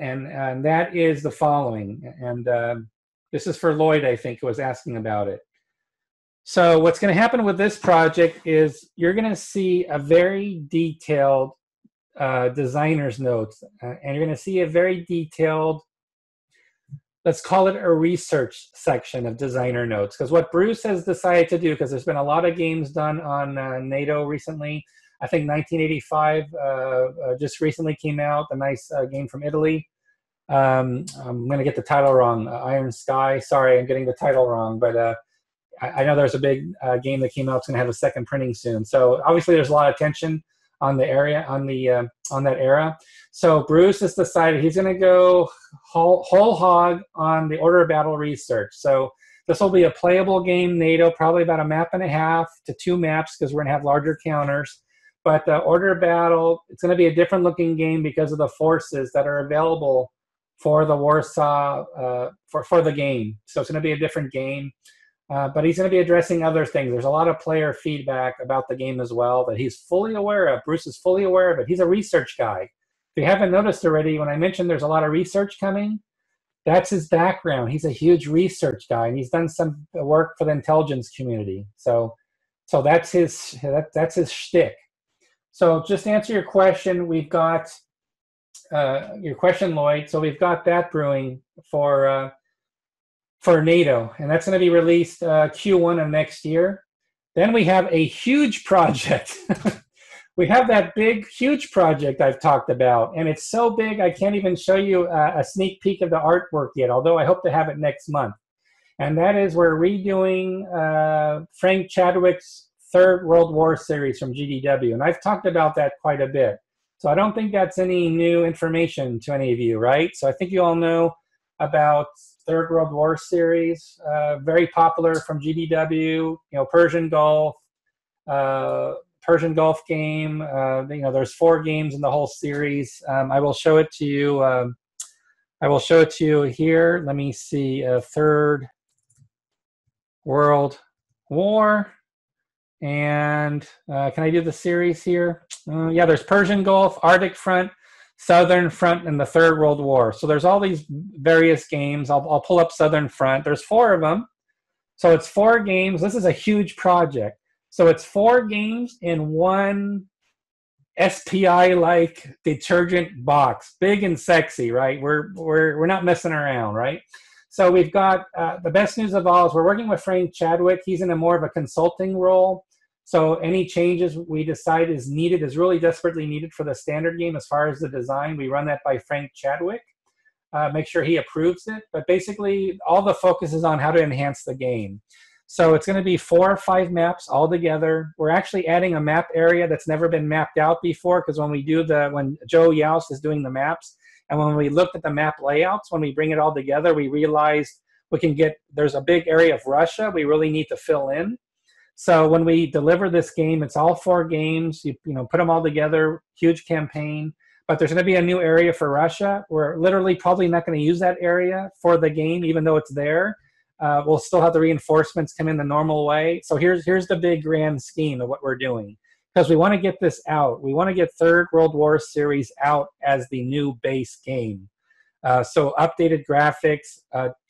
that is the following. And this is for Lloyd, I think, who was asking about it. So what's going to happen with this project is you're going to see a very detailed designer's notes, and you're going to see a very detailed, let's call it a research section of designer notes. Because what Bruce has decided to do, because there's been a lot of games done on NATO recently. I think 1985 just recently came out, a nice game from Italy. I'm going to get the title wrong, Iron Sky. Sorry, I'm getting the title wrong, but I know there's a big game that came out. It's going to have a second printing soon. So obviously there's a lot of tension on the area, on that era. So Bruce has decided he's going to go whole hog on the order of battle research. So this will be a playable game, NATO, probably about 1.5 maps to 2 maps, because we're going to have larger counters. But the order of battle, it's going to be a different looking game because of the forces that are available for the Warsaw, for the game. So it's going to be a different game. But he's going to be addressing other things. There's a lot of player feedback about the game as well that he's fully aware of. Bruce is fully aware of it. He's a research guy. If you haven't noticed already, when I mentioned there's a lot of research coming, that's his background. He's a huge research guy, and he's done some work for the intelligence community. So that's his shtick. So just to answer your question, we've got your question, Lloyd. So we've got that brewing for NATO, and that's going to be released Q1 of next year. Then we have a huge project. We have that big, huge project I've talked about, and it's so big I can't even show you a sneak peek of the artwork yet, although I hope to have it next month. And that is we're redoing Frank Chadwick's Third World War series from GDW, and I've talked about that quite a bit. So I don't think that's any new information to any of you, right? So I think you all know about Third World War series, very popular from GDW, Persian Gulf, game. There's 4 games in the whole series. I will show it to you. I will show it to you here. Let me see. Third World War. And can I do the series here? Yeah, there's Persian Gulf, Arctic Front, Southern Front, and the Third World War. So there's all these various games. I'll pull up Southern Front. There's 4 of them. So it's 4 games. This is a huge project. So it's 4 games in one SPI-like detergent box, big and sexy, right? We're not messing around, right? So we've got the best news of all is we're working with Frank Chadwick. He's in a more of a consulting role. So any changes we decide is really desperately needed for the standard game as far as the design. We run that by Frank Chadwick. Make sure he approves it. But basically, all the focus is on how to enhance the game. So it's going to be 4 or 5 maps all together. We're actually adding a map area that's never been mapped out before, because when Joe Youst is doing the maps, and when we looked at the map layouts, when we bring it all together, we realized there's a big area of Russia we really need to fill in. So when we deliver this game, it's all 4 games. You put them all together, huge campaign. But there's going to be a new area for Russia. We're literally probably not going to use that area for the game, even though it's there. We'll still have the reinforcements come in the normal way. So here's the big grand scheme of what we're doing, because we want to get this out. We want to get Third World War series out as the new base game. So updated graphics,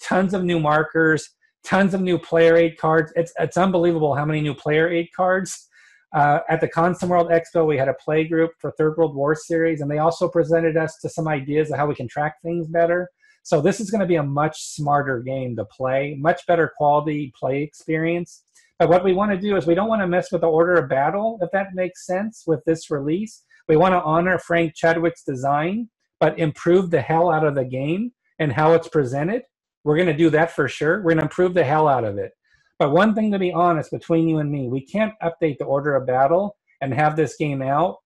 tons of new markers, tons of new player aid cards. It's unbelievable how many new player aid cards. At the Console World Expo, we had a play group for Third World War series, and they also presented us to some ideas of how we can track things better. So this is going to be a much smarter game to play, much better quality play experience. But what we want to do is we don't want to mess with the order of battle, if that makes sense, with this release. We want to honor Frank Chadwick's design, but improve the hell out of the game and how it's presented. We're going to do that for sure. We're going to improve the hell out of it. But one thing, to be honest, between you and me, we can't update the order of battle and have this game out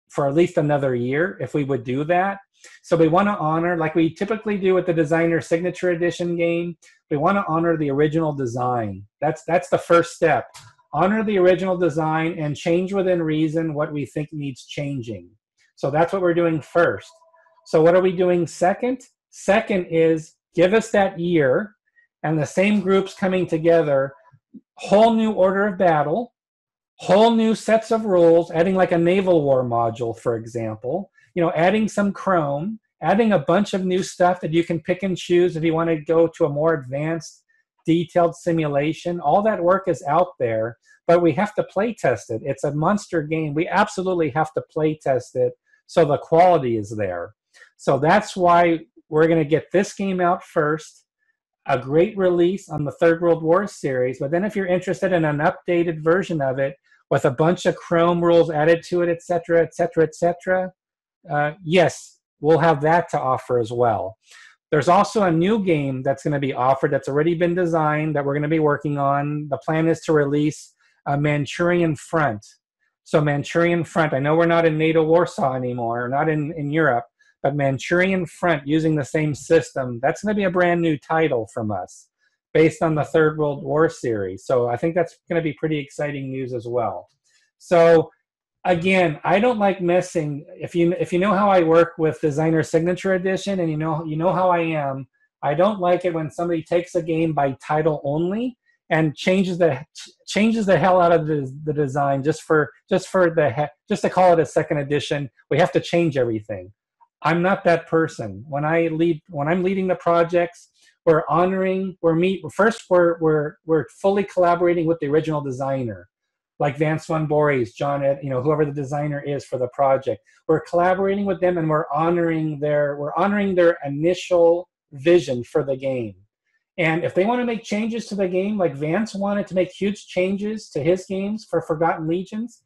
for at least another year if we would do that. So we want to honor, like we typically do with the Designer Signature Edition game, we want to honor the original design. That's the first step. Honor the original design and change within reason what we think needs changing. So that's what we're doing first. So what are we doing second? Second is give us that year and the same groups coming together, whole new order of battle, whole new sets of rules, adding like a naval war module, for example, adding some Chrome, adding a bunch of new stuff that you can pick and choose if you want to go to a more advanced, detailed simulation. All that work is out there, but we have to play test it. It's a monster game. We absolutely have to play test it so the quality is there. So that's why we're going to get this game out first, a great release on the Third World War series. But then if you're interested in an updated version of it with a bunch of Chrome rules added to it, et cetera, et cetera, et cetera, yes, we'll have that to offer as well. There's also a new game that's going to be offered that's already been designed that we're going to be working on. The plan is to release a Manchurian Front. So Manchurian Front, I know we're not in NATO Warsaw anymore, not in Europe, but Manchurian Front using the same system, that's going to be a brand new title from us based on the Third World War series. So I think that's going to be pretty exciting news as well. So again, I don't like messing. If you know how I work with Designer Signature Edition, and you know how I am, I don't like it when somebody takes a game by title only and changes the hell out of the design just to call it a second edition. We have to change everything. I'm not that person. When I'm leading the projects, we're fully collaborating with the original designer, like Vance Van Voorhees, John, whoever the designer is for the project. We're collaborating with them, and we're honoring their initial vision for the game. And if they want to make changes to the game, like Vance wanted to make huge changes to his games for Forgotten Legions,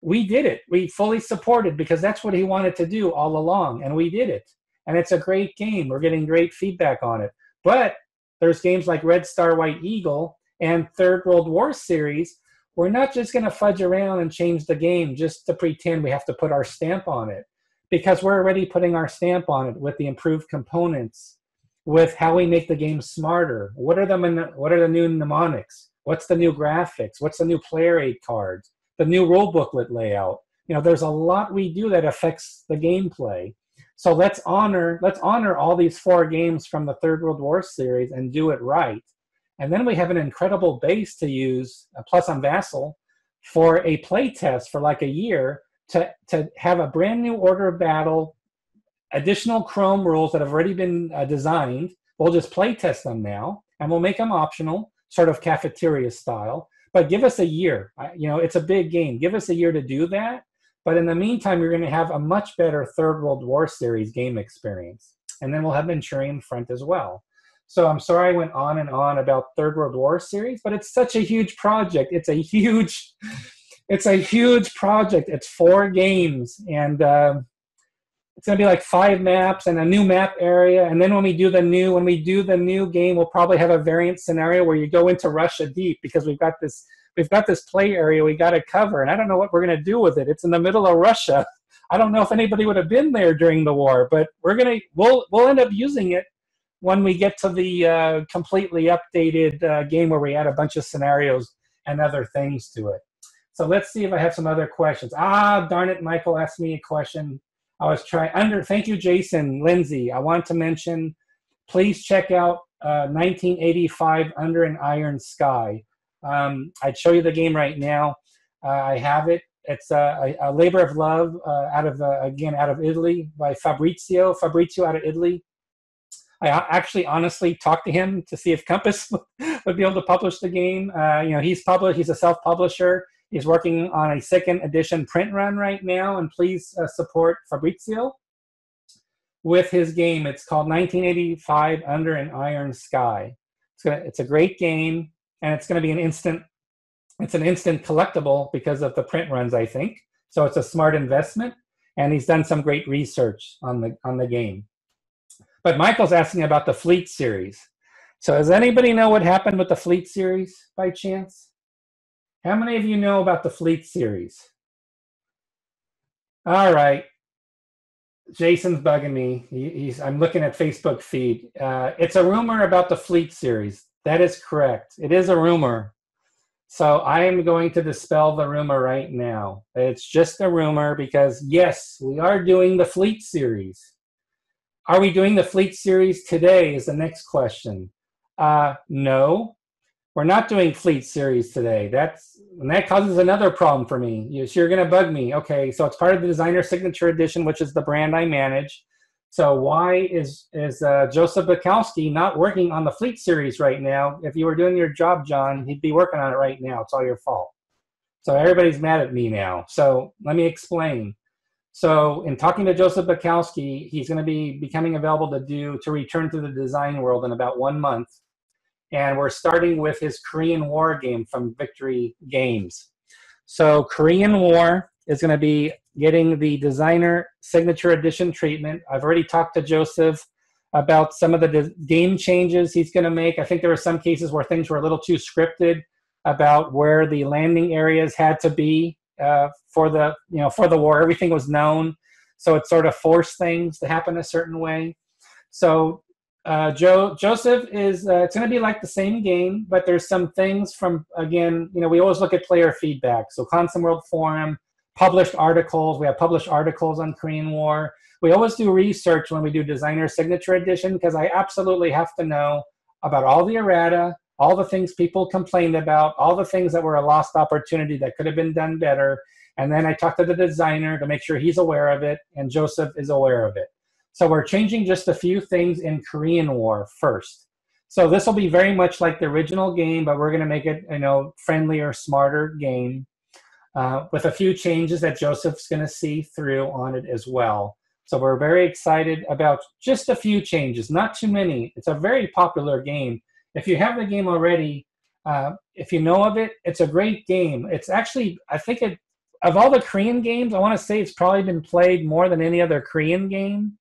we did it. We fully supported because that's what he wanted to do all along, and we did it. And it's a great game. We're getting great feedback on it. But there's games like Red Star, White Eagle and Third World War series. We're not just going to fudge around and change the game just to pretend we have to put our stamp on it, because we're already putting our stamp on it with the improved components, with how we make the game smarter. What are the new mnemonics? What's the new graphics? What's the new player aid cards? The new rule booklet layout. There's a lot we do that affects the gameplay. So let's honor all these 4 games from the Third World War series and do it right. And then we have an incredible base to use, plus on Vassal, for a play test for like a year to have a brand new order of battle, additional Chrome rules that have already been designed. We'll just play test them now, and we'll make them optional, sort of cafeteria style. But give us a year. It's a big game. Give us a year to do that. But in the meantime, you're going to have a much better Third World War series game experience. And then we'll have Manchurian Front as well. So I'm sorry I went on and on about Third World War series, but it's such a huge project. It's a huge project. It's 4 games, and it's going to be like 5 maps and a new map area. And then when we do the new game, we'll probably have a variant scenario where you go into Russia deep, because we've got this play area we got to cover, and I don't know what we're going to do with it. It's in the middle of Russia. I don't know if anybody would have been there during the war, but we'll end up using it when we get to the completely updated game where we add a bunch of scenarios and other things to it. So let's see if I have some other questions. Darn it, Michael asked me a question. Thank you, Jason, Lindsay. I want to mention, please check out 1985 Under an Iron Sky. I'd show you the game right now. I have it. It's a labor of love out of Italy by Fabrizio out of Italy. I actually honestly talked to him to see if Compass would be able to publish the game. He's a self-publisher. He's working on a 2nd edition print run right now, and please support Fabrizio with his game. It's called 1985 Under an Iron Sky. It's a great game, and it's going to be an instant collectible because of the print runs, I think. So it's a smart investment, and he's done some great research on the game. But Michael's asking about the Fleet series. So does anybody know what happened with the Fleet series by chance? How many of you know about the Fleet series? All right. Jason's bugging me. I'm looking at Facebook feed. It's a rumor about the Fleet series. That is correct. It is a rumor. So I am going to dispel the rumor right now. It's just a rumor because, yes, we are doing the Fleet series. Are we doing the Fleet series today is the next question. No, we're not doing Fleet series today. That causes another problem for me. You're going to bug me. Okay, so it's part of the Designer Signature Edition, which is the brand I manage. So why is Joseph Bukowski not working on the Fleet series right now? If you were doing your job, John, he'd be working on it right now. It's all your fault. So everybody's mad at me now. So let me explain. So in talking to Joseph Bukowski, he's going to be becoming available to return to the design world in about 1 month. And we're starting with his Korean War game from Victory Games. So Korean War is going to be getting the Designer Signature Edition treatment. I've already talked to Joseph about some of the game changes he's going to make. I think there were some cases where things were a little too scripted about where the landing areas had to be for the war. Everything was known, so it sort of forced things to happen a certain way. So Joseph is it's going to be like the same game, but there's some things from, again, we always look at player feedback. So Consum World Forum, published articles. We have published articles on Korean War. We always do research when we do Designer Signature Edition, because I absolutely have to know about all the errata, all the things people complained about, all the things that were a lost opportunity that could have been done better. And then I talk to the designer to make sure he's aware of it, and Joseph is aware of it. So we're changing just a few things in Korean War first. So this will be very much like the original game, but we're going to make it, friendlier, smarter game with a few changes that Joseph's going to see through on it as well. So we're very excited about just a few changes, not too many. It's a very popular game. If you have the game already, if you know of it, it's a great game. It's actually, I think it, of all the Korean games, I want to say it's probably been played more than any other Korean game.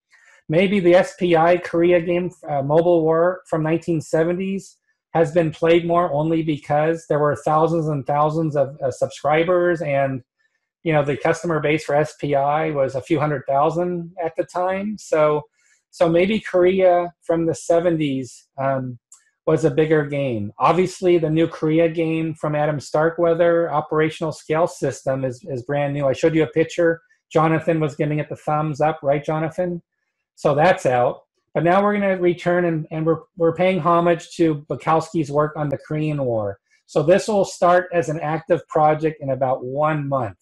Maybe the SPI Korea game, Mobile War from 1970s, has been played more only because there were thousands and thousands of subscribers, and the customer base for SPI was a few 100,000 at the time. So maybe Korea from the 70s was a bigger game. Obviously, the new Korea game from Adam Starkweather, Operational Scale System, is brand new. I showed you a picture. Jonathan was giving it the thumbs up, right, Jonathan? So that's out. But now we're going to return, and we're paying homage to Bukowski's work on the Korean War. So this will start as an active project in about 1 month.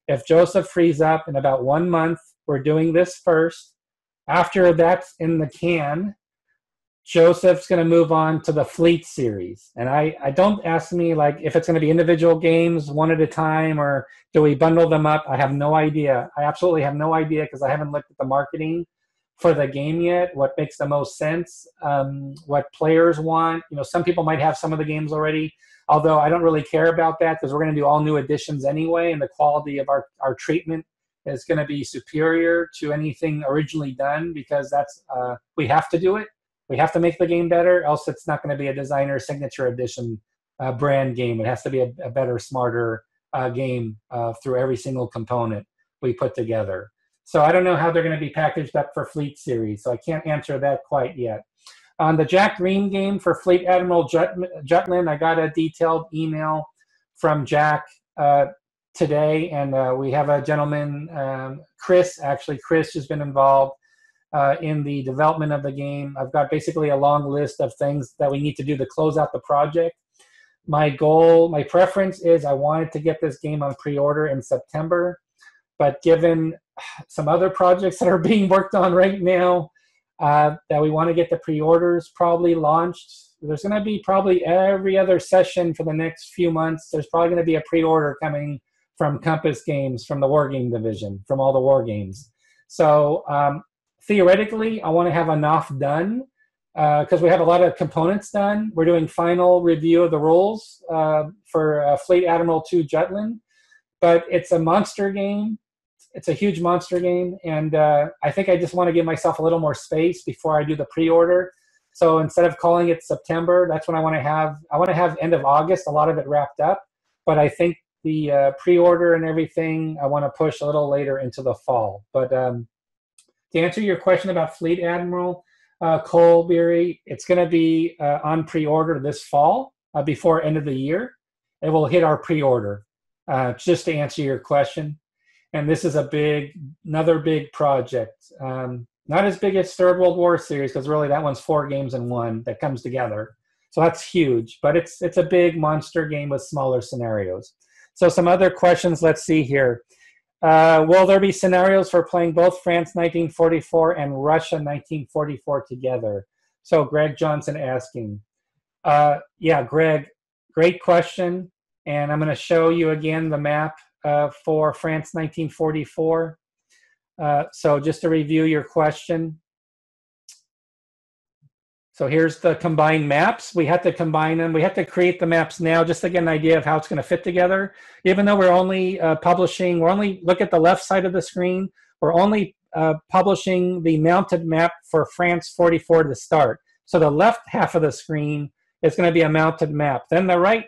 If Joseph frees up in about 1 month, we're doing this first. After that's in the can, Joseph's going to move on to the Fleet series. And I don't ask me like if it's going to be individual games one at a time or do we bundle them up. I have no idea. I absolutely have no idea because I haven't looked at the marketing for the game yet, what makes the most sense, what players want. Some people might have some of the games already, although I don't really care about that because we're going to do all new editions anyway, and the quality of our treatment is going to be superior to anything originally done because that's we have to do it. We have to make the game better, else it's not going to be a designer signature edition brand game. It has to be a better, smarter game through every single component we put together. So I don't know how they're going to be packaged up for Fleet series, so I can't answer that quite yet. On the Jack Green game for Fleet Admiral Jutland, I got a detailed email from Jack today, and we have a gentleman, Chris has been involved in the development of the game. I've got basically a long list of things that we need to do to close out the project. My goal, my preference is I wanted to get this game on pre-order in September, but given some other projects that are being worked on right now that we want to get the pre-orders probably launched, there's going to be probably every other session for the next few months. There's probably going to be a pre-order coming from Compass Games, from the War Game division, from all the War Games. So theoretically, I want to have enough done because we have a lot of components done. We're doing final review of the rules for Fleet Admiral 2 Jutland, but it's a monster game. It's a huge monster game, and I think I just want to give myself a little more space before I do the pre-order. So instead of calling it September, that's when I want to have. I want to have end of August, a lot of it wrapped up. But I think the pre-order and everything, I want to push a little later into the fall. But to answer your question about Fleet Admiral, Cole Beery, it's going to be on pre-order this fall before end of the year. It will hit our pre-order. Just to answer your question. And this is another big project. Not as big as Third World War series, because really that one's 4 games in one that comes together. So that's huge, but it's a big monster game with smaller scenarios. So some other questions, let's see here. Will there be scenarios for playing both France 1944 and Russia 1944 together? So Greg Johnson asking. Yeah, Greg, great question. And I'm going to show you again the map for France 1944. So just to review your question. So here's the combined maps. We had to combine them. We have to create the maps now just to get an idea of how it's going to fit together. Even though we're only look at the left side of the screen, we're only publishing the mounted map for France 44 to start. So the left half of the screen is going to be a mounted map. Then the right,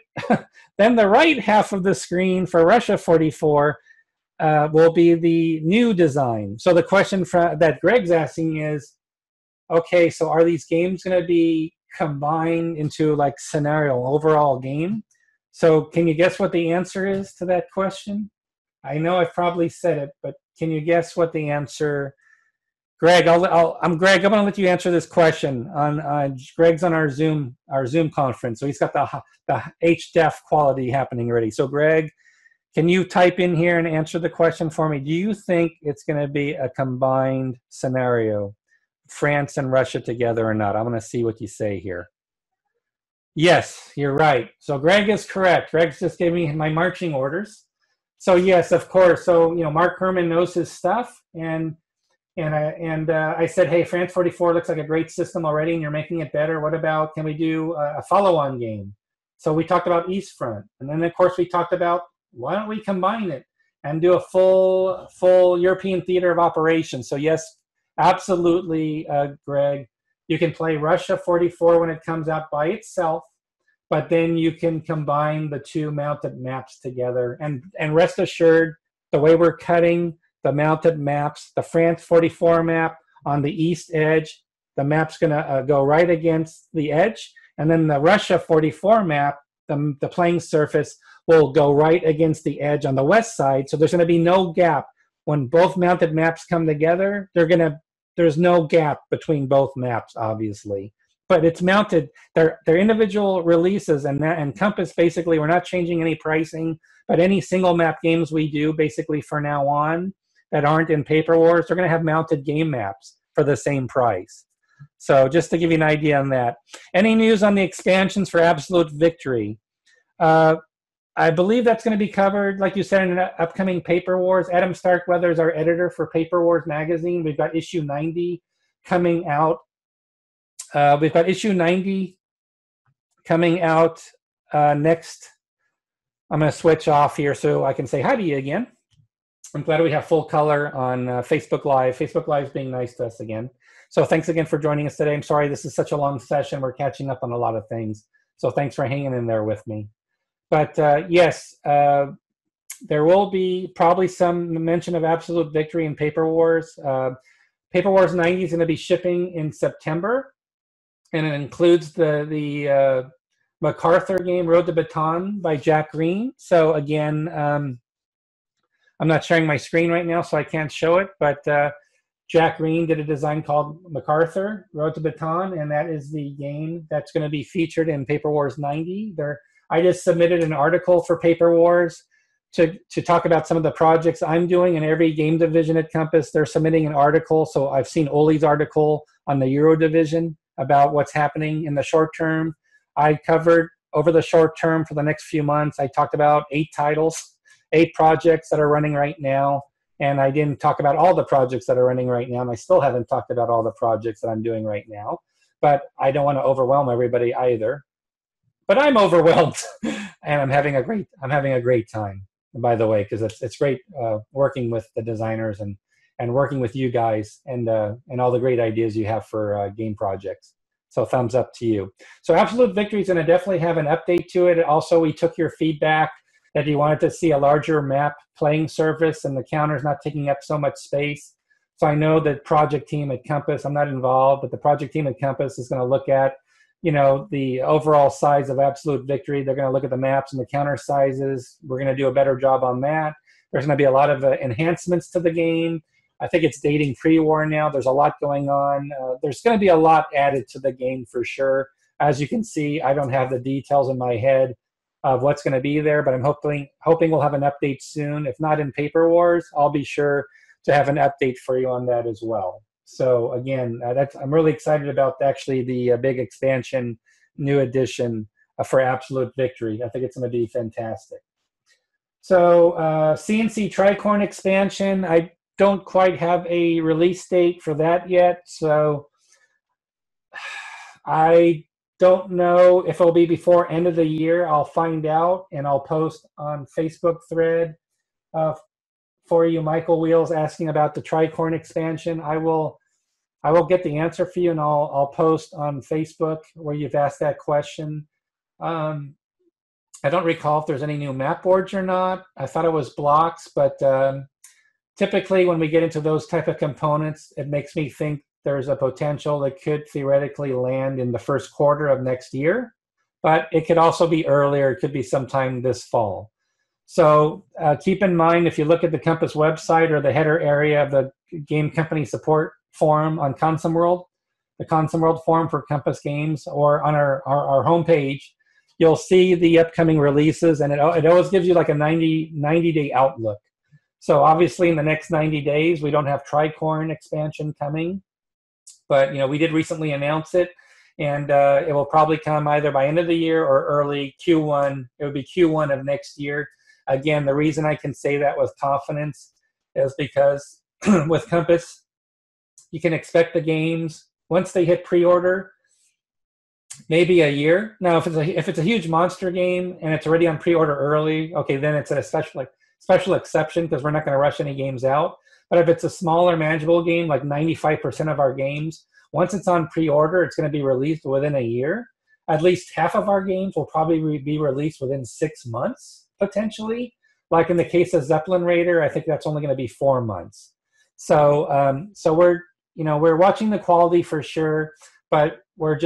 then the right half of the screen for Russia 44 will be the new design. So the question that Greg's asking is, okay, so are these games going to be combined into like scenario overall game? So can you guess what the answer is to that question? I know I've probably said it, but can you guess what the answer? Greg, I'm Greg. I'm going to let you answer this question. Greg's on our Zoom conference, so he's got the HDef quality happening already. So Greg, can you type in here and answer the question for me? Do you think it's going to be a combined scenario, France and Russia together or not? I'm going to see what you say here. Yes, you're right. So Greg is correct. Greg's just gave me my marching orders. So yes, of course. So Mark Herman knows his stuff, and I said, hey, France 44 looks like a great system already, and you're making it better. What about, can we do a follow-on game? So we talked about East Front, and then of course we talked about, why don't we combine it and do a full European theater of operations? So yes, absolutely, Greg, you can play Russia 44 when it comes out by itself, but then you can combine the two mounted maps together. And rest assured, the way we're cutting the mounted maps, the France 44 map on the east edge, the map's going to go right against the edge. And then the Russia 44 map, the playing surface, will go right against the edge on the west side. So there's going to be no gap. When both mounted maps come together, there's no gap between both maps, obviously. But it's mounted, they're individual releases, and Compass, basically, we're not changing any pricing, but any single map games we do, basically from now on, that aren't in Paper Wars, they're going to have mounted game maps for the same price. So just to give you an idea on that. Any news on the expansions for Absolute Victory? I believe that's going to be covered, like you said, in an upcoming Paper Wars. Adam Starkweather is our editor for Paper Wars magazine. We've got issue 90 coming out. Next. I'm going to switch off here so I can say hi to you again. I'm glad we have full color on Facebook Live. Facebook Live is being nice to us again. So thanks again for joining us today. I'm sorry this is such a long session. We're catching up on a lot of things. So thanks for hanging in there with me. But yes, there will be probably some mention of Absolute Victory in Paper Wars. Paper Wars 90 is going to be shipping in September, and it includes the MacArthur game, Road to Baton by Jack Green. So again, I'm not sharing my screen right now, so I can't show it, but Jack Green did a design called MacArthur, Road to Baton, and that is the game that's going to be featured in Paper Wars 90. I just submitted an article for Paper Wars to talk about some of the projects I'm doing, and every game division at Compass, they're submitting an article. So I've seen Oli's article on the Euro division about what's happening in the short term. I covered over the short term for the next few months. I talked about 8 titles, 8 projects that are running right now. And I didn't talk about all the projects that are running right now. And I still haven't talked about all the projects that I'm doing right now. But I don't want to overwhelm everybody either. But I'm overwhelmed, and I'm having a great time, by the way, because it's great working with the designers and working with you guys and all the great ideas you have for game projects. So thumbs up to you. So Absolute Victory is going to definitely have an update to it. Also, we took your feedback that you wanted to see a larger map playing surface and the counters not taking up so much space. So I know that project team at Compass, I'm not involved, but the project team at Compass is going to look at, the overall size of Absolute Victory. They're going to look at the maps and the counter sizes. We're going to do a better job on that. There's going to be a lot of enhancements to the game. I think it's dating pre-war now. There's a lot going on. There's going to be a lot added to the game for sure. As you can see, I don't have the details in my head of what's going to be there, but I'm hoping we'll have an update soon. If not in Paper Wars, I'll be sure to have an update for you on that as well. So again, I'm really excited about actually the big expansion, new edition for Absolute Victory. I think it's going to be fantastic. So CNC Tricorn expansion, I don't quite have a release date for that yet. So I don't know if it'll be before end of the year. I'll find out, and I'll post on Facebook thread for you. Michael Wheels asking about the Tricorn expansion. I will get the answer for you, and I'll post on Facebook where you've asked that question. I don't recall if there's any new map boards or not. I thought it was blocks, but typically when we get into those type of components, it makes me think there's a potential that could theoretically land in the first quarter of next year, but it could also be earlier. It could be sometime this fall. So keep in mind, if you look at the Compass website or the header area of the Game Company Support Forum on Consum World, the Consum World Forum for Compass Games, or on our homepage, you'll see the upcoming releases, and it always gives you like a 90-day outlook. So obviously in the next 90 days, we don't have Tricorn expansion coming, but we did recently announce it, and it will probably come either by end of the year or early Q1. It would be Q1 of next year. Again, the reason I can say that with confidence is because with Compass, you can expect the games once they hit pre-order, maybe a year. Now, if it's a huge monster game and it's already on pre-order early, okay, then it's a special exception because we're not going to rush any games out. But if it's a smaller, manageable game, like 95% of our games, once it's on pre-order, it's going to be released within a year. At least half of our games will probably be released within 6 months, potentially. Like in the case of Zeppelin Raider, I think that's only going to be 4 months. So we're watching the quality for sure, but we're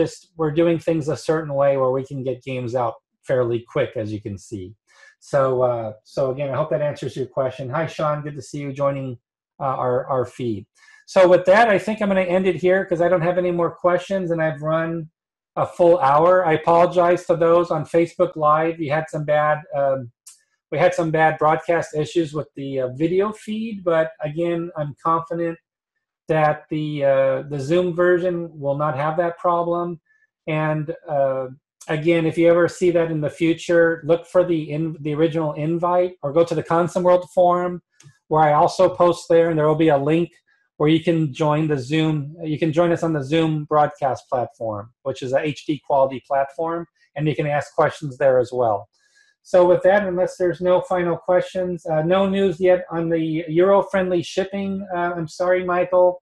doing things a certain way where we can get games out fairly quick, as you can see. So again, I hope that answers your question. Hi, Sean. Good to see you joining our feed. So with that, I think I'm going to end it here because I don't have any more questions, and I've run a full hour. I apologize to those on Facebook Live. We had some bad broadcast issues with the video feed, but again, I'm confident that the Zoom version will not have that problem. And again, if you ever see that in the future, look for the original invite or go to the Consum World forum where I also post there, and there will be a link where you can join the Zoom. You can join us on the Zoom broadcast platform, which is a HD quality platform, and you can ask questions there as well. So with that, unless there's no final questions, no news yet on the Euro-friendly shipping. I'm sorry, Michael,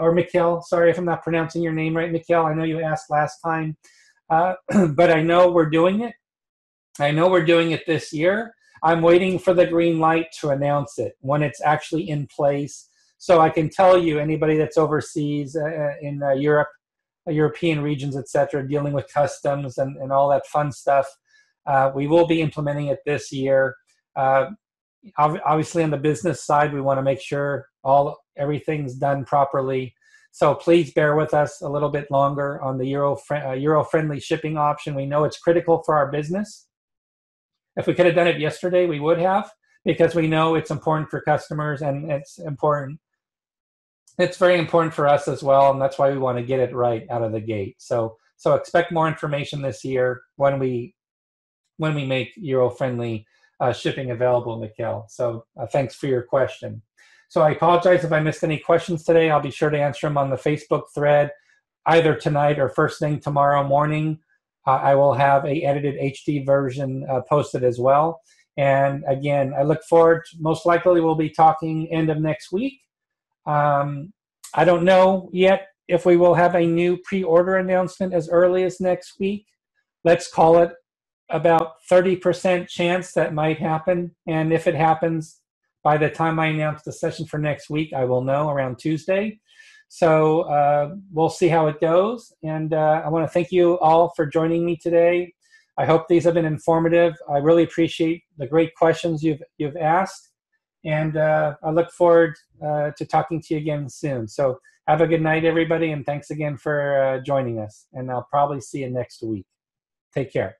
or Mikhail. Sorry if I'm not pronouncing your name right, Mikhail. I know you asked last time, but I know we're doing it. I know we're doing it this year. I'm waiting for the green light to announce it when it's actually in place. So I can tell you, anybody that's overseas in Europe, European regions, etc., dealing with customs and all that fun stuff, we will be implementing it this year. Obviously, on the business side, we want to make sure everything's done properly. So please bear with us a little bit longer on the Euro-friendly shipping option. We know it's critical for our business. If we could have done it yesterday, we would have, because we know it's important for customers and it's important. It's very important for us as well, and that's why we want to get it right out of the gate. So expect more information this year when we make Euro-friendly shipping available, Mikhail. So thanks for your question. So I apologize if I missed any questions today. I'll be sure to answer them on the Facebook thread, either tonight or first thing tomorrow morning. I will have a edited HD version posted as well. And again, I look forward to, most likely we'll be talking end of next week. I don't know yet if we will have a new pre-order announcement as early as next week. Let's call it about 30% chance that might happen. And if it happens, by the time I announce the session for next week, I will know around Tuesday. So we'll see how it goes. And I want to thank you all for joining me today. I hope these have been informative. I really appreciate the great questions you've asked. And I look forward to talking to you again soon. So have a good night, everybody. And thanks again for joining us. And I'll probably see you next week. Take care.